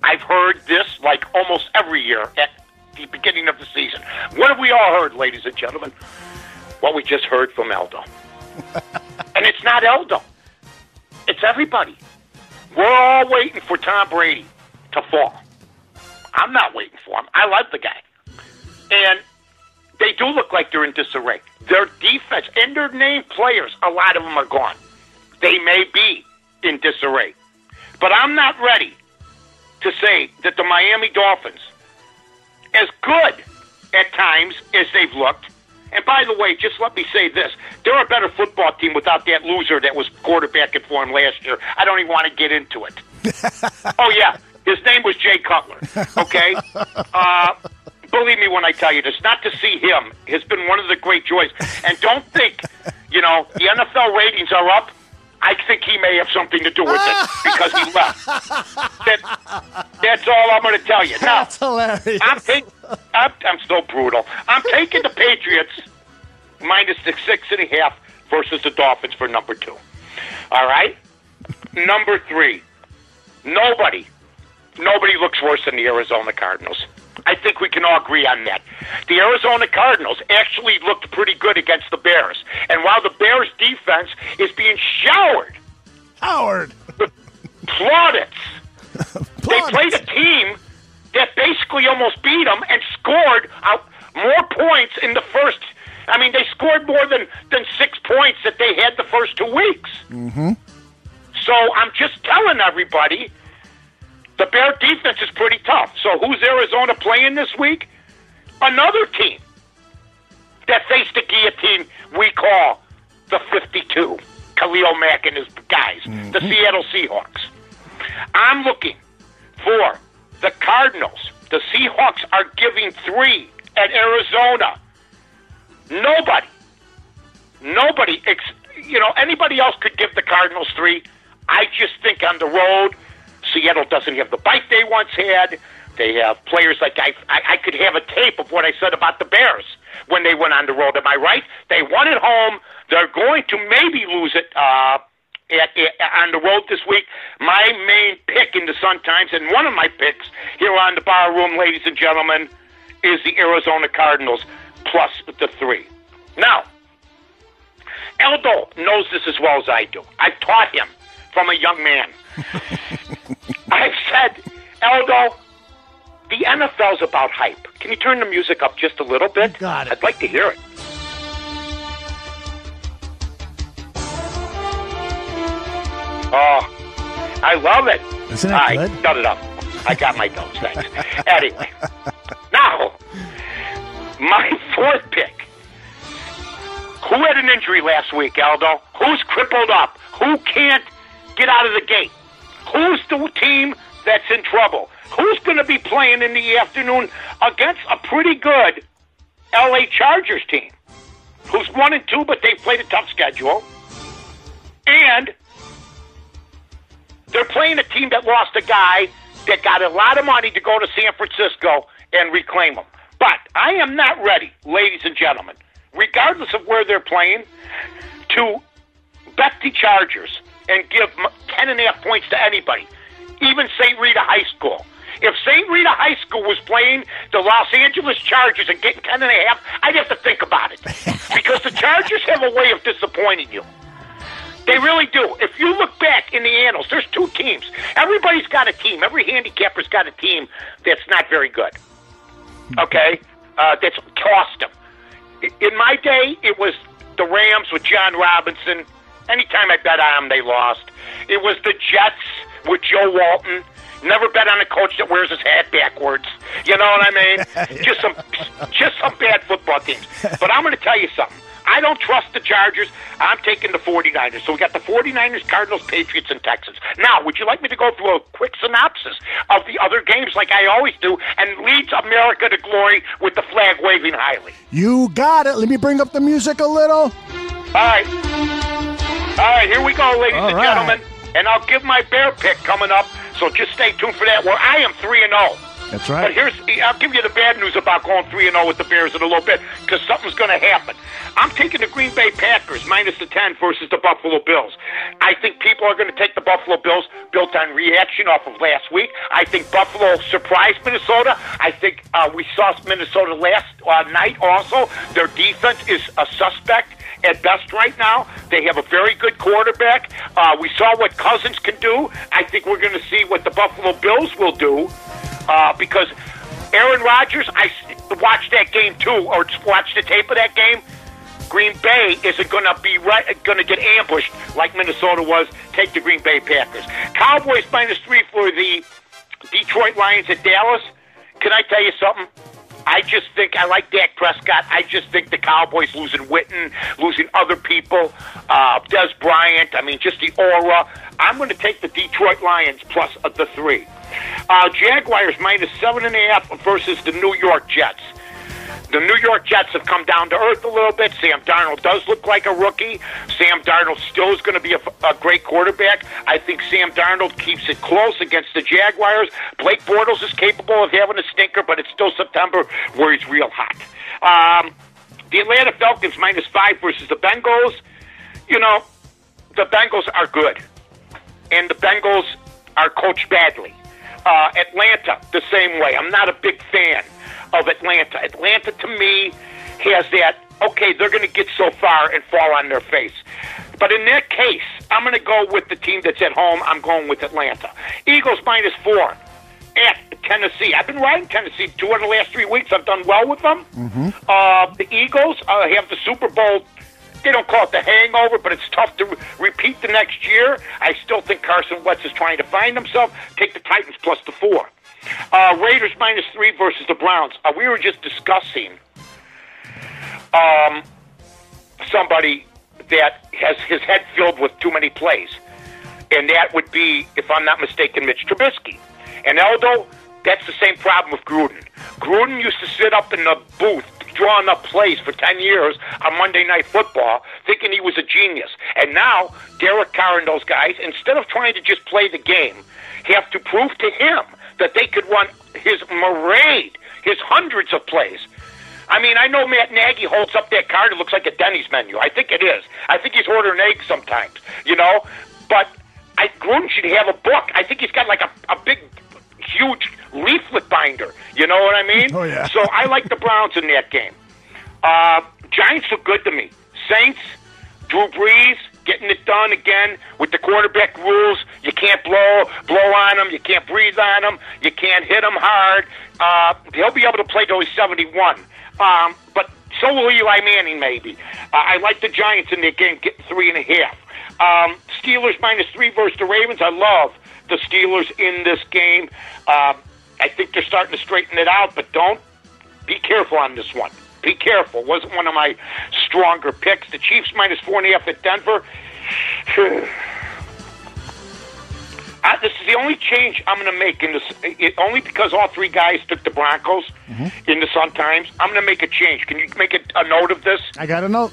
Speaker 2: I've heard this like almost every year at the beginning of the season. What have we all heard, ladies and gentlemen? What we just heard from Eldo. And it's not Eldo. It's everybody. We're all waiting for Tom Brady to fall. I'm not waiting for him. I love the guy. And they do look like they're in disarray. Their defense and their named players, a lot of them are gone. They may be in disarray. But I'm not ready to say that the Miami Dolphins, as good at times as they've looked, and by the way, just let me say this, they're a better football team without that loser that was quarterbacking for them last year. I don't even want to get into it. Oh, yeah, his name was Jay Cutler, okay? Believe me when I tell you this, not to see him has been one of the great joys. And don't think, the NFL ratings are up. I think he may have something to do with it because he left. That's all I'm going to tell you. Now,
Speaker 3: That's hilarious.
Speaker 2: I'm still brutal. I'm taking the Patriots minus the 6.5 versus the Dolphins for number 2. All right? Number 3. Nobody looks worse than the Arizona Cardinals. I think we can all agree on that. The Arizona Cardinals actually looked pretty good against the Bears. And while the Bears' defense is being showered with plaudits, they played a team that basically almost beat them and scored more points in the first. I mean, they scored more than 6 points that they had the first 2 weeks.
Speaker 3: Mm-hmm.
Speaker 2: So I'm just telling everybody, the Bear defense is pretty tough. So who's Arizona playing this week? Another team that faced the guillotine we call the 52. Khalil Mack and his guys, the Seattle Seahawks. I'm looking for the Cardinals. The Seahawks are giving 3 at Arizona. Nobody, anybody else could give the Cardinals 3. I just think on the road, Seattle doesn't have the bite they once had. They have players like I could have a tape of what I said about the Bears when they went on the road. Am I right? They won at home. They're going to maybe lose it on the road this week. My main pick in the Sun-Times, and one of my picks here on the Bar Room, ladies and gentlemen, is the Arizona Cardinals plus the 3. Now, Eldo knows this as well as I do. I've taught him from a young man. I've said, Eldo, the NFL's about hype. Can you turn the music up just a little bit?
Speaker 3: Got it.
Speaker 2: I'd like to hear it. Oh, I love it.
Speaker 3: Isn't it good?
Speaker 2: Shut it up. I got my notes, thanks. Anyway, now, my 4th pick. Who had an injury last week, Aldo? Who's crippled up? Who can't get out of the gate? Who's the team that's in trouble? Who's going to be playing in the afternoon against a pretty good L.A. Chargers team? Who's 1-2, but they've played a tough schedule. And they're playing a team that lost a guy that got a lot of money to go to San Francisco and reclaim him. But I am not ready, ladies and gentlemen, regardless of where they're playing, to bet the Chargers and give 10.5 points to anybody, even St. Rita High School. If St. Rita High School was playing the Los Angeles Chargers and getting 10.5, I'd have to think about it. Because the Chargers have a way of disappointing you. They really do. If you look back in the annals, there's 2 teams. Everybody's got a team. Every handicapper's got a team that's not very good. Okay? That's cost them. In my day, it was the Rams with John Robinson. Anytime I bet on them, they lost. It was the Jets with Joe Walton. Never bet on a coach that wears his hat backwards. You know what I mean? Just some bad football teams. But I'm going to tell you something. I don't trust the Chargers. I'm taking the 49ers. So we got the 49ers, Cardinals, Patriots, and Texans. Now, would you like me to go through a quick synopsis of the other games like I always do and leads America to glory with the flag waving highly?
Speaker 3: You got it. Let me bring up the music a little.
Speaker 2: All right, here we go, ladies and gentlemen. And I'll give my Bear pick coming up, so just stay tuned for that, where I am 3-0.
Speaker 3: That's right.
Speaker 2: But I'll give you the bad news about going 3-0 with the Bears in a little bit, because something's going to happen. I'm taking the Green Bay Packers minus the 10 versus the Buffalo Bills. I think people are going to take the Buffalo Bills built on reaction off of last week. I think Buffalo surprised Minnesota. I think we saw Minnesota last night also. Their defense is a suspect at best right now. They have a very good quarterback. We saw what Cousins can do. I think we're going to see what the Buffalo Bills will do. Because Aaron Rodgers, I watched that game too, or watched the tape of that game. Green Bay isn't going to get ambushed like Minnesota was. Take the Green Bay Packers. Cowboys minus 3 for the Detroit Lions at Dallas. Can I tell you something? I just think I like Dak Prescott. I just think the Cowboys losing Witten, losing other people, Des Bryant. I mean, just the aura. I'm going to take the Detroit Lions plus the 3. Jaguars minus 7.5 versus the New York Jets. The New York Jets have come down to earth a little bit. Sam Darnold does look like a rookie. Sam Darnold still is going to be a great quarterback. I think Sam Darnold keeps it close against the Jaguars. Blake Bortles is capable of having a stinker, but it's still September where he's real hot. The Atlanta Falcons minus 5 versus the Bengals. You know, the Bengals are good, and the Bengals are coached badly. Atlanta, the same way. I'm not a big fan of Atlanta. Atlanta, to me, has that, okay, they're going to get so far and fall on their face. But in that case, I'm going to go with the team that's at home. I'm going with Atlanta. Eagles minus 4 at Tennessee. I've been riding Tennessee 2 of the last 3 weeks. I've done well with them. Mm-hmm. The Eagles have the Super Bowl. They don't call it the hangover, but it's tough to repeat the next year. I still think Carson Wentz is trying to find himself. Take the Titans plus the 4. Raiders minus 3 versus the Browns. We were just discussing somebody that has his head filled with too many plays. And that would be, if I'm not mistaken, Mitch Trubisky. And Aldo, that's the same problem with Gruden. Gruden used to sit up in the booth drawing up plays for 10 years on Monday Night Football, thinking he was a genius. And now, Derek Carr and those guys, instead of trying to just play the game, have to prove to him that they could run his myriad, his hundreds of plays. I mean, I know Matt Nagy holds up that card. It looks like a Denny's menu. I think it is. I think he's ordering eggs sometimes, you know. But Gruden should have a book. I think he's got like a big, huge leaflet binder. You know what I mean?
Speaker 3: Oh, yeah.
Speaker 2: So I like the Browns in that game. Giants look good to me. Saints, Drew Brees, getting it done again with the quarterback rules. You can't blow on him. You can't breathe on him. You can't hit him hard. He'll be able to play till he's 71. But so will Eli Manning, maybe. I like the Giants in their game, getting 3.5. Steelers minus 3 versus the Ravens. I love the Steelers in this game. I think they're starting to straighten it out, but be careful on this one. Be careful. Wasn't one of my stronger picks. The Chiefs minus 4.5 at Denver. This is the only change I'm going to make in this. Only because all 3 guys took the Broncos in the Sun Times. I'm going to make a change. Can you make a note of this?
Speaker 3: I got a note.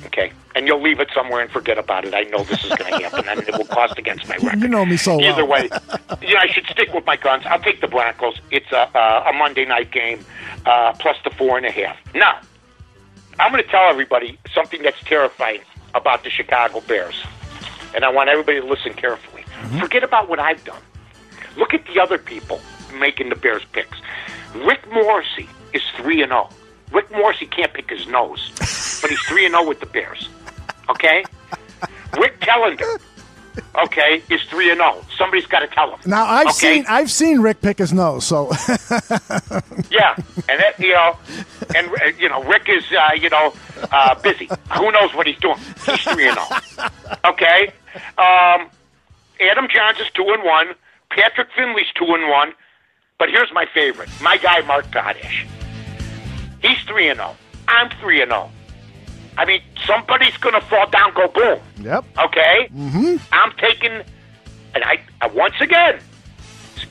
Speaker 2: Okay. And you'll leave it somewhere and forget about it. I know this is going to happen, and it will cost against my record.
Speaker 3: You know me so well.
Speaker 2: Either way, I should stick with my guns. I'll take the Broncos. It's a Monday night game, plus the 4.5. Now, I'm going to tell everybody something that's terrifying about the Chicago Bears, and I want everybody to listen carefully. Mm-hmm. Forget about what I've done. Look at the other people making the Bears picks. Rick Morrissey is 3-0. Rick Morrissey can't pick his nose, but he's 3-0 with the Bears. Okay? Rick Tellender, okay, is 3-0. Somebody's got to tell him.
Speaker 3: Now I've seen Rick pick his nose, so
Speaker 2: yeah, and that, Rick is busy. Who knows what he's doing? He's 3-0. Okay? Adam Johns is 2-1. Patrick Finley's 2-1. But here's my favorite. My guy Mark Potash. He's 3-0. I'm 3-0. I mean, somebody's going to fall down, go boom.
Speaker 3: Yep.
Speaker 2: Okay?
Speaker 3: Mm-hmm.
Speaker 2: I'm taking, and I once again,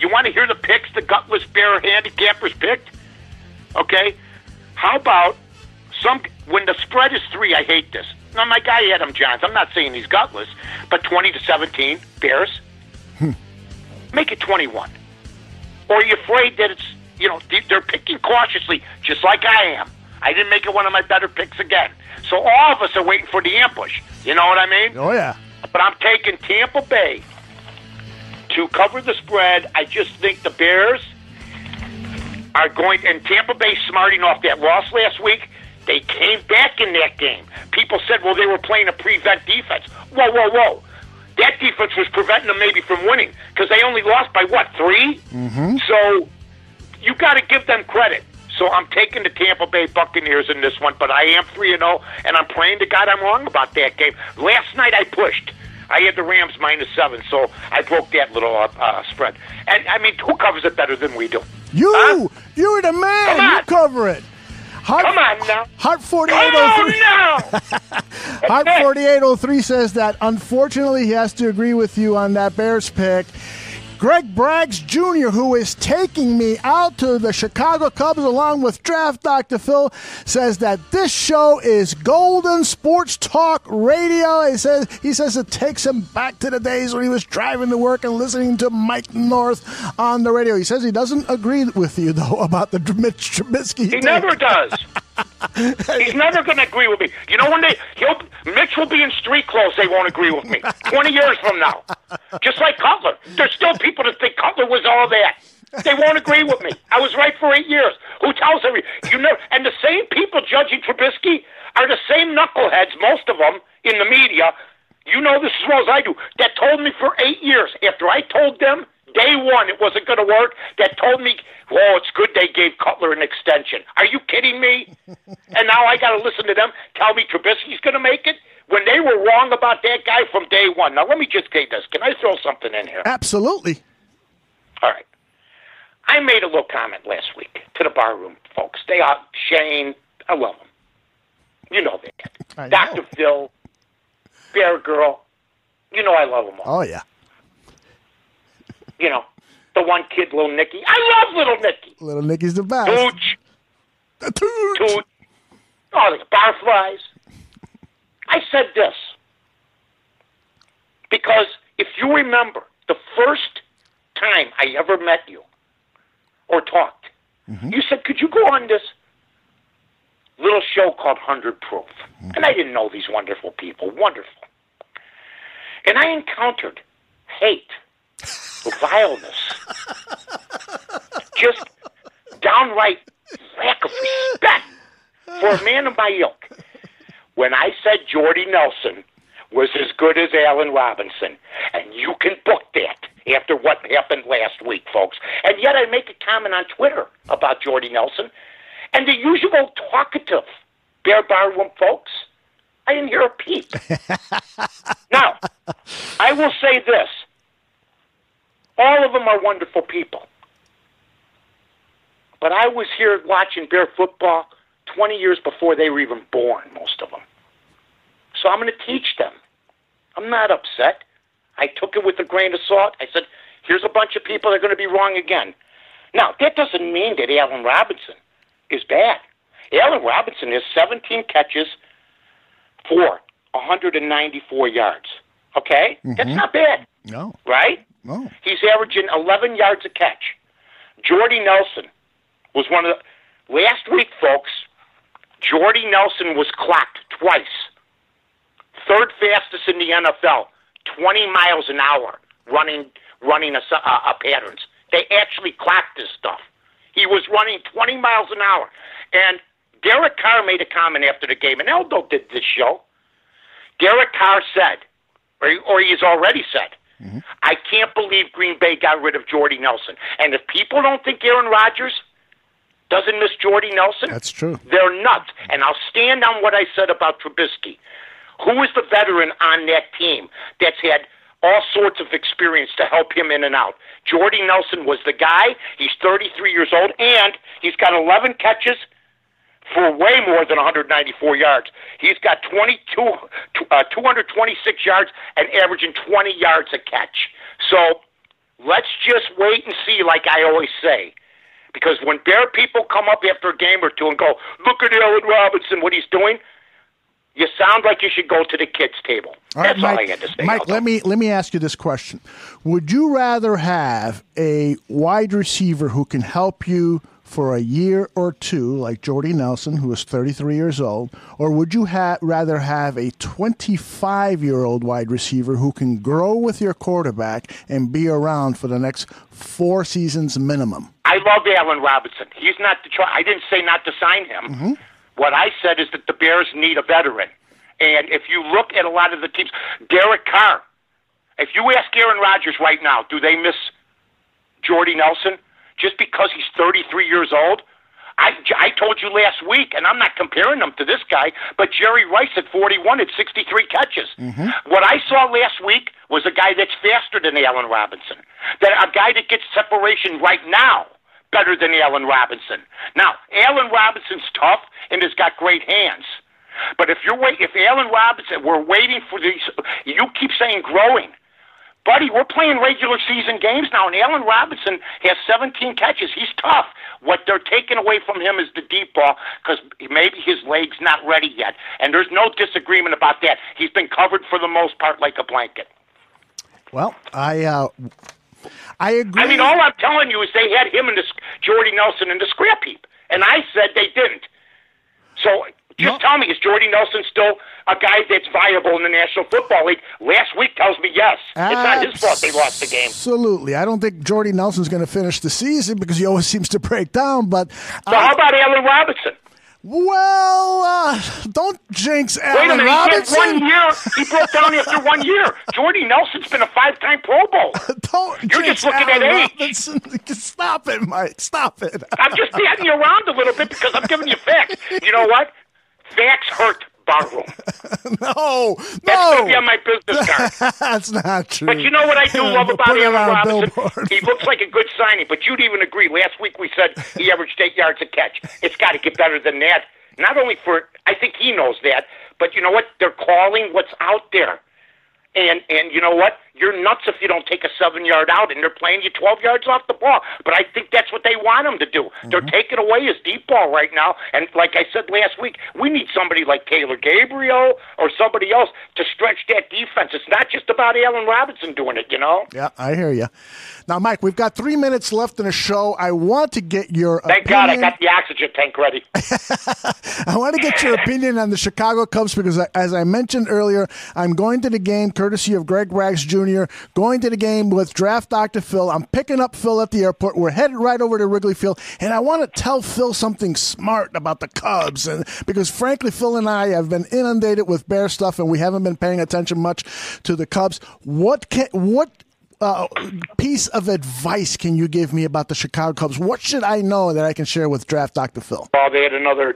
Speaker 2: you want to hear the picks the gutless bear handicappers picked? Okay? How about when the spread is 3, I hate this. Now, my guy Adam Johns, I'm not saying he's gutless, but 20-17, Bears. Make it 21. Or are you afraid that it's, they're picking cautiously, just like I am. I didn't make it one of my better picks again. So all of us are waiting for the ambush. You know what I mean?
Speaker 3: Oh, yeah.
Speaker 2: But I'm taking Tampa Bay to cover the spread. I just think the Bears are going, and Tampa Bay smarting off that loss last week, they came back in that game. People said, well, they were playing a prevent defense. Whoa, whoa, whoa. That defense was preventing them maybe from winning because they only lost by, 3?
Speaker 3: Mm-hmm.
Speaker 2: So you got to give them credit. So I'm taking the Tampa Bay Buccaneers in this one, but I am 3-0, and I'm praying to God I'm wrong about that game. Last night I pushed. I had the Rams -7, so I broke that little spread. And, I mean, who covers it better than we do?
Speaker 3: You!
Speaker 2: Huh?
Speaker 3: You're the man!
Speaker 2: Come on.
Speaker 3: You cover it!
Speaker 2: Come on now.
Speaker 3: Heart 4803.
Speaker 2: Come on now.
Speaker 3: Heart 4803 says that unfortunately he has to agree with you on that Bears pick. Greg Braggs Jr., who is taking me out to the Chicago Cubs along with Draft Dr. Phil, says that this show is golden sports talk radio. He says it takes him back to the days when he was driving to work and listening to Mike North on the radio. He says he doesn't agree with you, though, about the Mitch Trubisky.
Speaker 2: He never does. He's never going to agree with me. You know, Mitch will be in street clothes, they won't agree with me 20 years from now. Just like Cutler. There's still people that think Cutler was all that. They won't agree with me. I was right for 8 years. Who tells every... And the same people judging Trubisky are the same knuckleheads, most of them, in the media, you know this as well as I do, that told me for 8 years, after I told them day one it wasn't going to work, that told me, oh, it's good they gave Cutler an extension. Are you kidding me? And now I got to listen to them tell me Trubisky's going to make it when they were wrong about that guy from day one. Now, let me just say this. Can I throw something in here?
Speaker 3: Absolutely.
Speaker 2: All right. I made a little comment last week to the barroom folks. They are Shane. I love them. You know that. Dr. Phil, Bear Girl. You know I love them all.
Speaker 3: Oh, yeah.
Speaker 2: You know, the one kid, Little Nicky. I love Little Nicky.
Speaker 3: Little Nicky's the best.
Speaker 2: Tooch.
Speaker 3: Tooch.
Speaker 2: Oh, the barflies. I said this because if you remember the first time I ever met you or talked, you said, could you go on this little show called 100 Proof? And I didn't know these wonderful people. Wonderful. And I encountered hate, vileness, just downright lack of respect for a man of my ilk. When I said Jordy Nelson was as good as Allen Robinson, and you can book that after what happened last week, folks. And yet I make a comment on Twitter about Jordy Nelson, and the usual talkative Bear Barroom folks, I didn't hear a peep. Now, I will say this. All of them are wonderful people. But I was here watching Bear football 20 years before they were even born, most of them. So I'm going to teach them. I'm not upset. I took it with a grain of salt. I said, here's a bunch of people that are going to be wrong again. Now, that doesn't mean that Allen Robinson is bad. Allen Robinson has 17 catches for 194 yards. Okay? That's not bad.
Speaker 3: No.
Speaker 2: Right?
Speaker 3: No.
Speaker 2: He's averaging 11 yards a catch. Jordy Nelson was one of the... Last week, folks, Jordy Nelson was clocked twice. Third fastest in the NFL, 20 miles an hour running patterns. They actually clocked this stuff. He was running 20 miles an hour. And Derek Carr made a comment after the game, and Aldo did this show. Derek Carr said, or he's already said, I can't believe Green Bay got rid of Jordy Nelson. And if people don't think Aaron Rodgers doesn't miss Jordy Nelson,
Speaker 3: that's true.
Speaker 2: They're nuts. And I'll stand on what I said about Trubisky. Who is the veteran on that team that's had all sorts of experience to help him in and out? Jordy Nelson was the guy. He's 33 years old, and he's got 11 catches for way more than 194 yards. He's got 226 yards and averaging 20 yards a catch. So let's just wait and see, like I always say. Because when Bear people come up after a game or two and go, look at Allen Robinson, what he's doing, You sound like you should go to the kids' table. That's all I had to say.
Speaker 3: Mike, let me ask you this question. Would you rather have a wide receiver who can help you for a year or two, like Jordy Nelson, who is 33 years old, or would you rather have a 25-year-old wide receiver who can grow with your quarterback and be around for the next 4 seasons minimum?
Speaker 2: I love Allen Robinson. He's not I didn't say not to sign him.
Speaker 3: Mm-hmm.
Speaker 2: What I said is that the Bears need a veteran. And if you look at a lot of the teams, Derek Carr, if you ask Aaron Rodgers right now, do they miss Jordy Nelson just because he's 33 years old? I told you last week, and I'm not comparing him to this guy, but Jerry Rice at 41 had 63 catches.
Speaker 3: Mm-hmm.
Speaker 2: What I saw last week was a guy that's faster than Allen Robinson, that a guy that gets separation right now better than Allen Robinson. Now, Allen Robinson's tough and has got great hands. But if Allen Robinson, we're waiting for these, you keep saying growing. Buddy, we're playing regular season games now, and Allen Robinson has 17 catches. He's tough. What they're taking away from him is the deep ball because maybe his leg's not ready yet. And there's no disagreement about that. He's been covered for the most part like a blanket.
Speaker 3: Well, I agree.
Speaker 2: I mean, all I'm telling you is they had him and Jordy Nelson in the scrap heap, and I said they didn't. So just tell me, is Jordy Nelson still a guy that's viable in the National Football League? Last week tells me yes. It's not his fault they lost the game.
Speaker 3: Absolutely. I don't think Jordy Nelson's going to finish the season because he always seems to break down. But
Speaker 2: so how about Allen Robinson?
Speaker 3: Well, don't jinx Allen Robinson.
Speaker 2: Wait a minute, he had 1 year. He broke down after 1 year. Jordy Nelson's been a 5-time Pro Bowl. You're just looking at age.
Speaker 3: Robinson. Stop it, Mike. Stop it.
Speaker 2: I'm just batting you around a little bit because I'm giving you facts. You know what? Facts hurt, Barroom.
Speaker 3: No.
Speaker 2: That's going to be on my business card.
Speaker 3: That's not true.
Speaker 2: But you know what I do love about
Speaker 3: Put it
Speaker 2: Allen
Speaker 3: on a
Speaker 2: Robinson?
Speaker 3: billboard.
Speaker 2: He looks like a good signing, but you'd even agree. Last week we said he averaged 8 yards a catch. It's got to get better than that. Not only for, I think he knows that, but you know what? They're calling what's out there. And you know what? You're nuts if you don't take a 7-yard out, and they're playing you 12 yards off the ball. But I think that's what they want him to do. Mm-hmm. They're taking away his deep ball right now. And like I said last week, we need somebody like Taylor Gabriel or somebody else to stretch that defense. It's not just about Allen Robinson doing it, you know?
Speaker 3: Yeah, I hear you. Now, Mike, we've got 3 minutes left in the show. I want to get your
Speaker 2: Thank God I got the oxygen tank ready.
Speaker 3: I want to get your opinion on the Chicago Cubs because, as I mentioned earlier, I'm going to the game courtesy of Greg Rags Jr., going to the game with Draft Dr. Phil. I'm picking up Phil at the airport. We're headed right over to Wrigley Field, and I want to tell Phil something smart about the Cubs. And because, frankly, Phil and I have been inundated with Bear stuff, and we haven't been paying attention much to the Cubs. What piece of advice can you give me about the Chicago Cubs? What should I know that I can share with Draft Dr. Phil?
Speaker 2: Well, they had another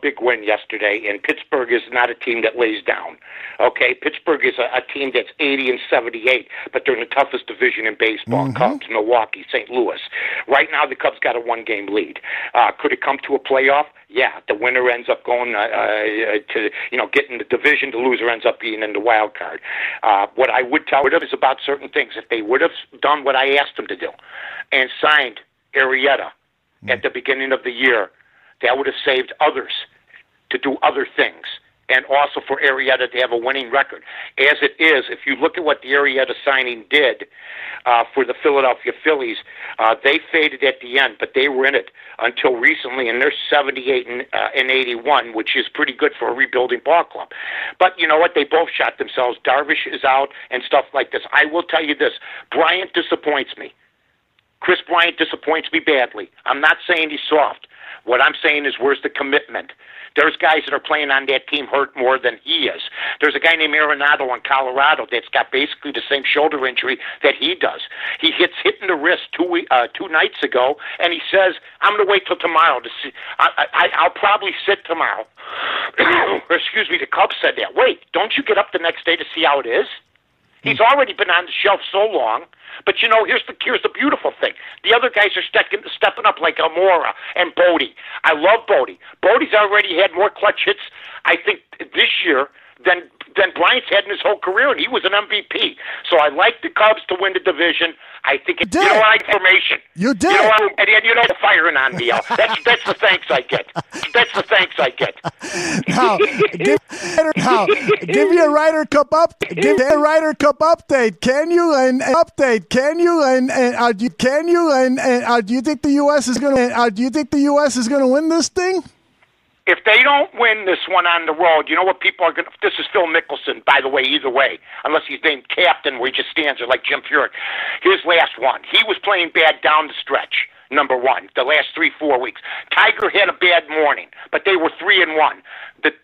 Speaker 2: big win yesterday, and Pittsburgh is not a team that lays down. Okay, Pittsburgh is a team that's 80-78, but they're in the toughest division in baseball.
Speaker 3: Mm-hmm.
Speaker 2: Cubs, Milwaukee, St. Louis. Right now, the Cubs got a 1-game lead. Could it come to a playoff? Yeah, the winner ends up going to getting the division. The loser ends up being in the wild card. What I would tell them is about certain things. If they would have done what I asked them to do and signed Arrieta at the beginning of the year, that would have saved others to do other things. And also for Arrieta to have a winning record. As it is, if you look at what the Arrieta signing did for the Philadelphia Phillies, they faded at the end, but they were in it until recently, and they're 78 and 81, which is pretty good for a rebuilding ball club. But you know what? They both shot themselves. Darvish is out and stuff like this. I will tell you this. Bryant disappoints me. Chris Bryant disappoints me badly. I'm not saying he's soft. What I'm saying is where's the commitment? There's guys that are playing on that team hurt more than he is. There's a guy named Arenado in Colorado that's got basically the same shoulder injury that he does. He hit in the wrist 2 nights ago, and he says, I'm going to wait till tomorrow to see. I'll probably sit tomorrow. Excuse me, the Cubs said that. Wait, don't you get up the next day to see how it is? He's already been on the shelf so long. But, you know, here's the beautiful thing. The other guys are stepping up like Almora and Bodie. I love Bodie. Bodie's already had more clutch hits, I think, this year than than Bryant's had in his whole career, and he was an MVP. So I like the Cubs to win the division. I think you know what, information.
Speaker 3: You did.
Speaker 2: You know what, and you know, firing on me. That's the thanks I get. That's the thanks I get.
Speaker 3: Now, give me a Ryder Cup update. Give me a Ryder Cup update. Can you and update? Can you and do you think the U.S. is going to? Do you think the U.S. is going to win this thing?
Speaker 2: If they don't win this one on the road, you know what people are going to... This is Phil Mickelson, by the way, either way, unless he's named captain where he just stands there like Jim Furyk. His last one. He was playing bad down the stretch, number one, the last 3-4 weeks. Tiger had a bad morning, but they were 3-1.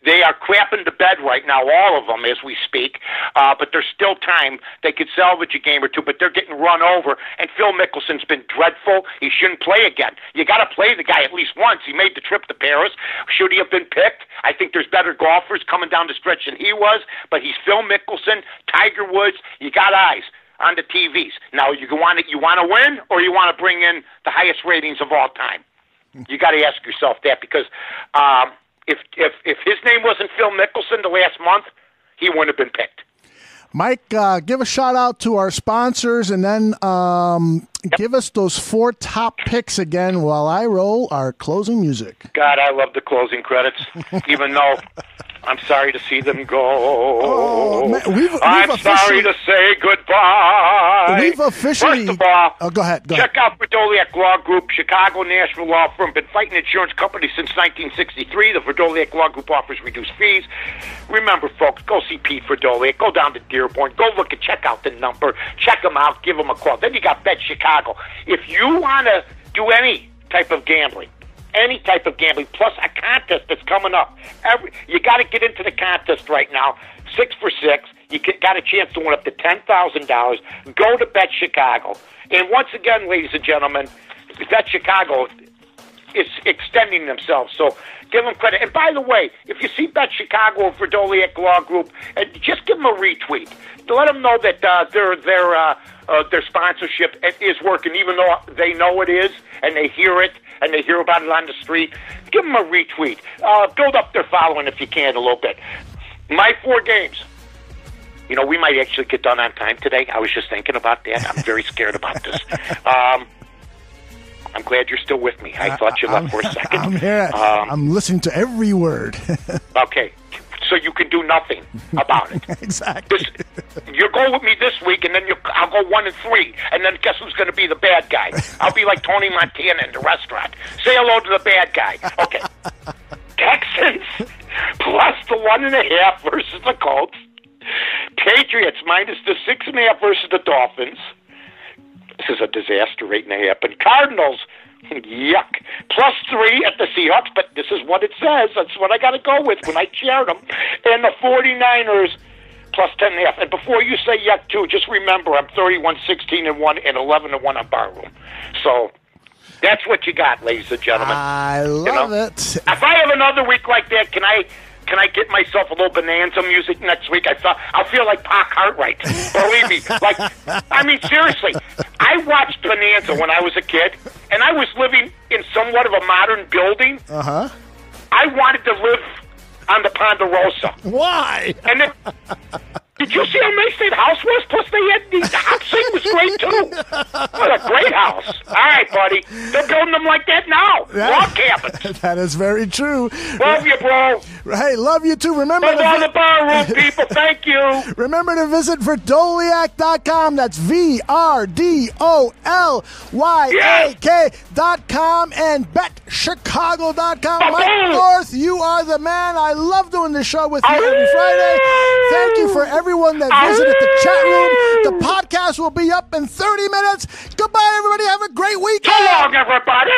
Speaker 2: They are crapping to bed right now, all of them, as we speak, but there's still time. They could salvage a game or two, but they're getting run over, and Phil Mickelson's been dreadful. He shouldn't play again. You got to play the guy at least once. He made the trip to Paris. Should he have been picked? I think there's better golfers coming down the stretch than he was, but he's Phil Mickelson, Tiger Woods. You got eyes on the TVs. Now, you want to win, or you want to bring in the highest ratings of all time? You got to ask yourself that, because if his name wasn't Phil Mickelson the last month, he wouldn't have been picked.
Speaker 3: Mike, give a shout out to our sponsors, and then give us those 4 top picks again while I roll our closing music.
Speaker 2: God, I love the closing credits, even though I'm sorry to see them go.
Speaker 3: Oh, man,
Speaker 2: I'm sorry to say goodbye.
Speaker 3: We've officially...
Speaker 2: First of all,
Speaker 3: go ahead.
Speaker 2: Check out Verdoliak Law Group, Chicago, Nashville law firm. Been fighting insurance companies since 1963. The Verdoliak Law Group offers reduced fees. Remember, folks, go see Pete Verdoliak. Go down to Dearborn. Go look and check out the number. Check them out. Give them a call. Then you got Bet Chicago. If you want to do any type of gambling, plus a contest that's coming up. You got to get into the contest right now. 6 for 6. You got a chance to win up to $10,000. Go to Bet Chicago. And once again, ladies and gentlemen, Bet Chicago is extending themselves. So give them credit. And by the way, if you see Bet Chicago or Verdoliak Law Group, just give them a retweet. Let them know that their sponsorship is working, even though they know it is, and they hear it, and they hear about it on the street. Give them a retweet. Build up their following if you can a little bit. My 4 games. You know, we might actually get done on time today. I was just thinking about that. I'm very scared about this. I'm glad you're still with me. I thought you left for a second.
Speaker 3: I'm here. I'm listening to every word.
Speaker 2: Okay. So you can do nothing about it.
Speaker 3: Exactly.
Speaker 2: You'll go with me this week, and then I'll go 1-3, and then guess who's going to be the bad guy? I'll be like Tony Montana in the restaurant. Say hello to the bad guy. Okay. Texans plus the 1.5 versus the Colts. Patriots minus the 6.5 versus the Dolphins. This is a disaster, 8.5. And Cardinals, yuck, plus 3 at the Seahawks, but this is what it says. That's what I got to go with when I shared them. And the 49ers plus 10.5. And before you say yuck, too, just remember I'm 31-16-1 and 11-1 on Barroom. So that's what you got, ladies and gentlemen.
Speaker 3: I love it.
Speaker 2: If I have another week like that, can I get myself a little Bonanza music next week? I'll feel like Pac Cartwright. Believe me. Seriously. I watched Bonanza when I was a kid, and I was living in somewhat of a modern building.
Speaker 3: Uh-huh.
Speaker 2: I wanted to live on the Ponderosa.
Speaker 3: Why?
Speaker 2: And then, did you see how nice that house was? Plus, the house was great, too. What a great house. All right, buddy. They're building them like that now. Log cabins.
Speaker 3: That is very true.
Speaker 2: Love you, bro.
Speaker 3: Hey, love you, too. Remember
Speaker 2: the barroom, people. Thank you.
Speaker 3: Remember to visit Verdoliak.com. That's VRDOLYAK.com and BetChicago.com. Mike North, you are the man. I love doing this show with you every Friday. Thank you for everyone that visited the chat room. The podcast will be up in 30 minutes. Goodbye, everybody. Have a great weekend.
Speaker 2: So long, everybody.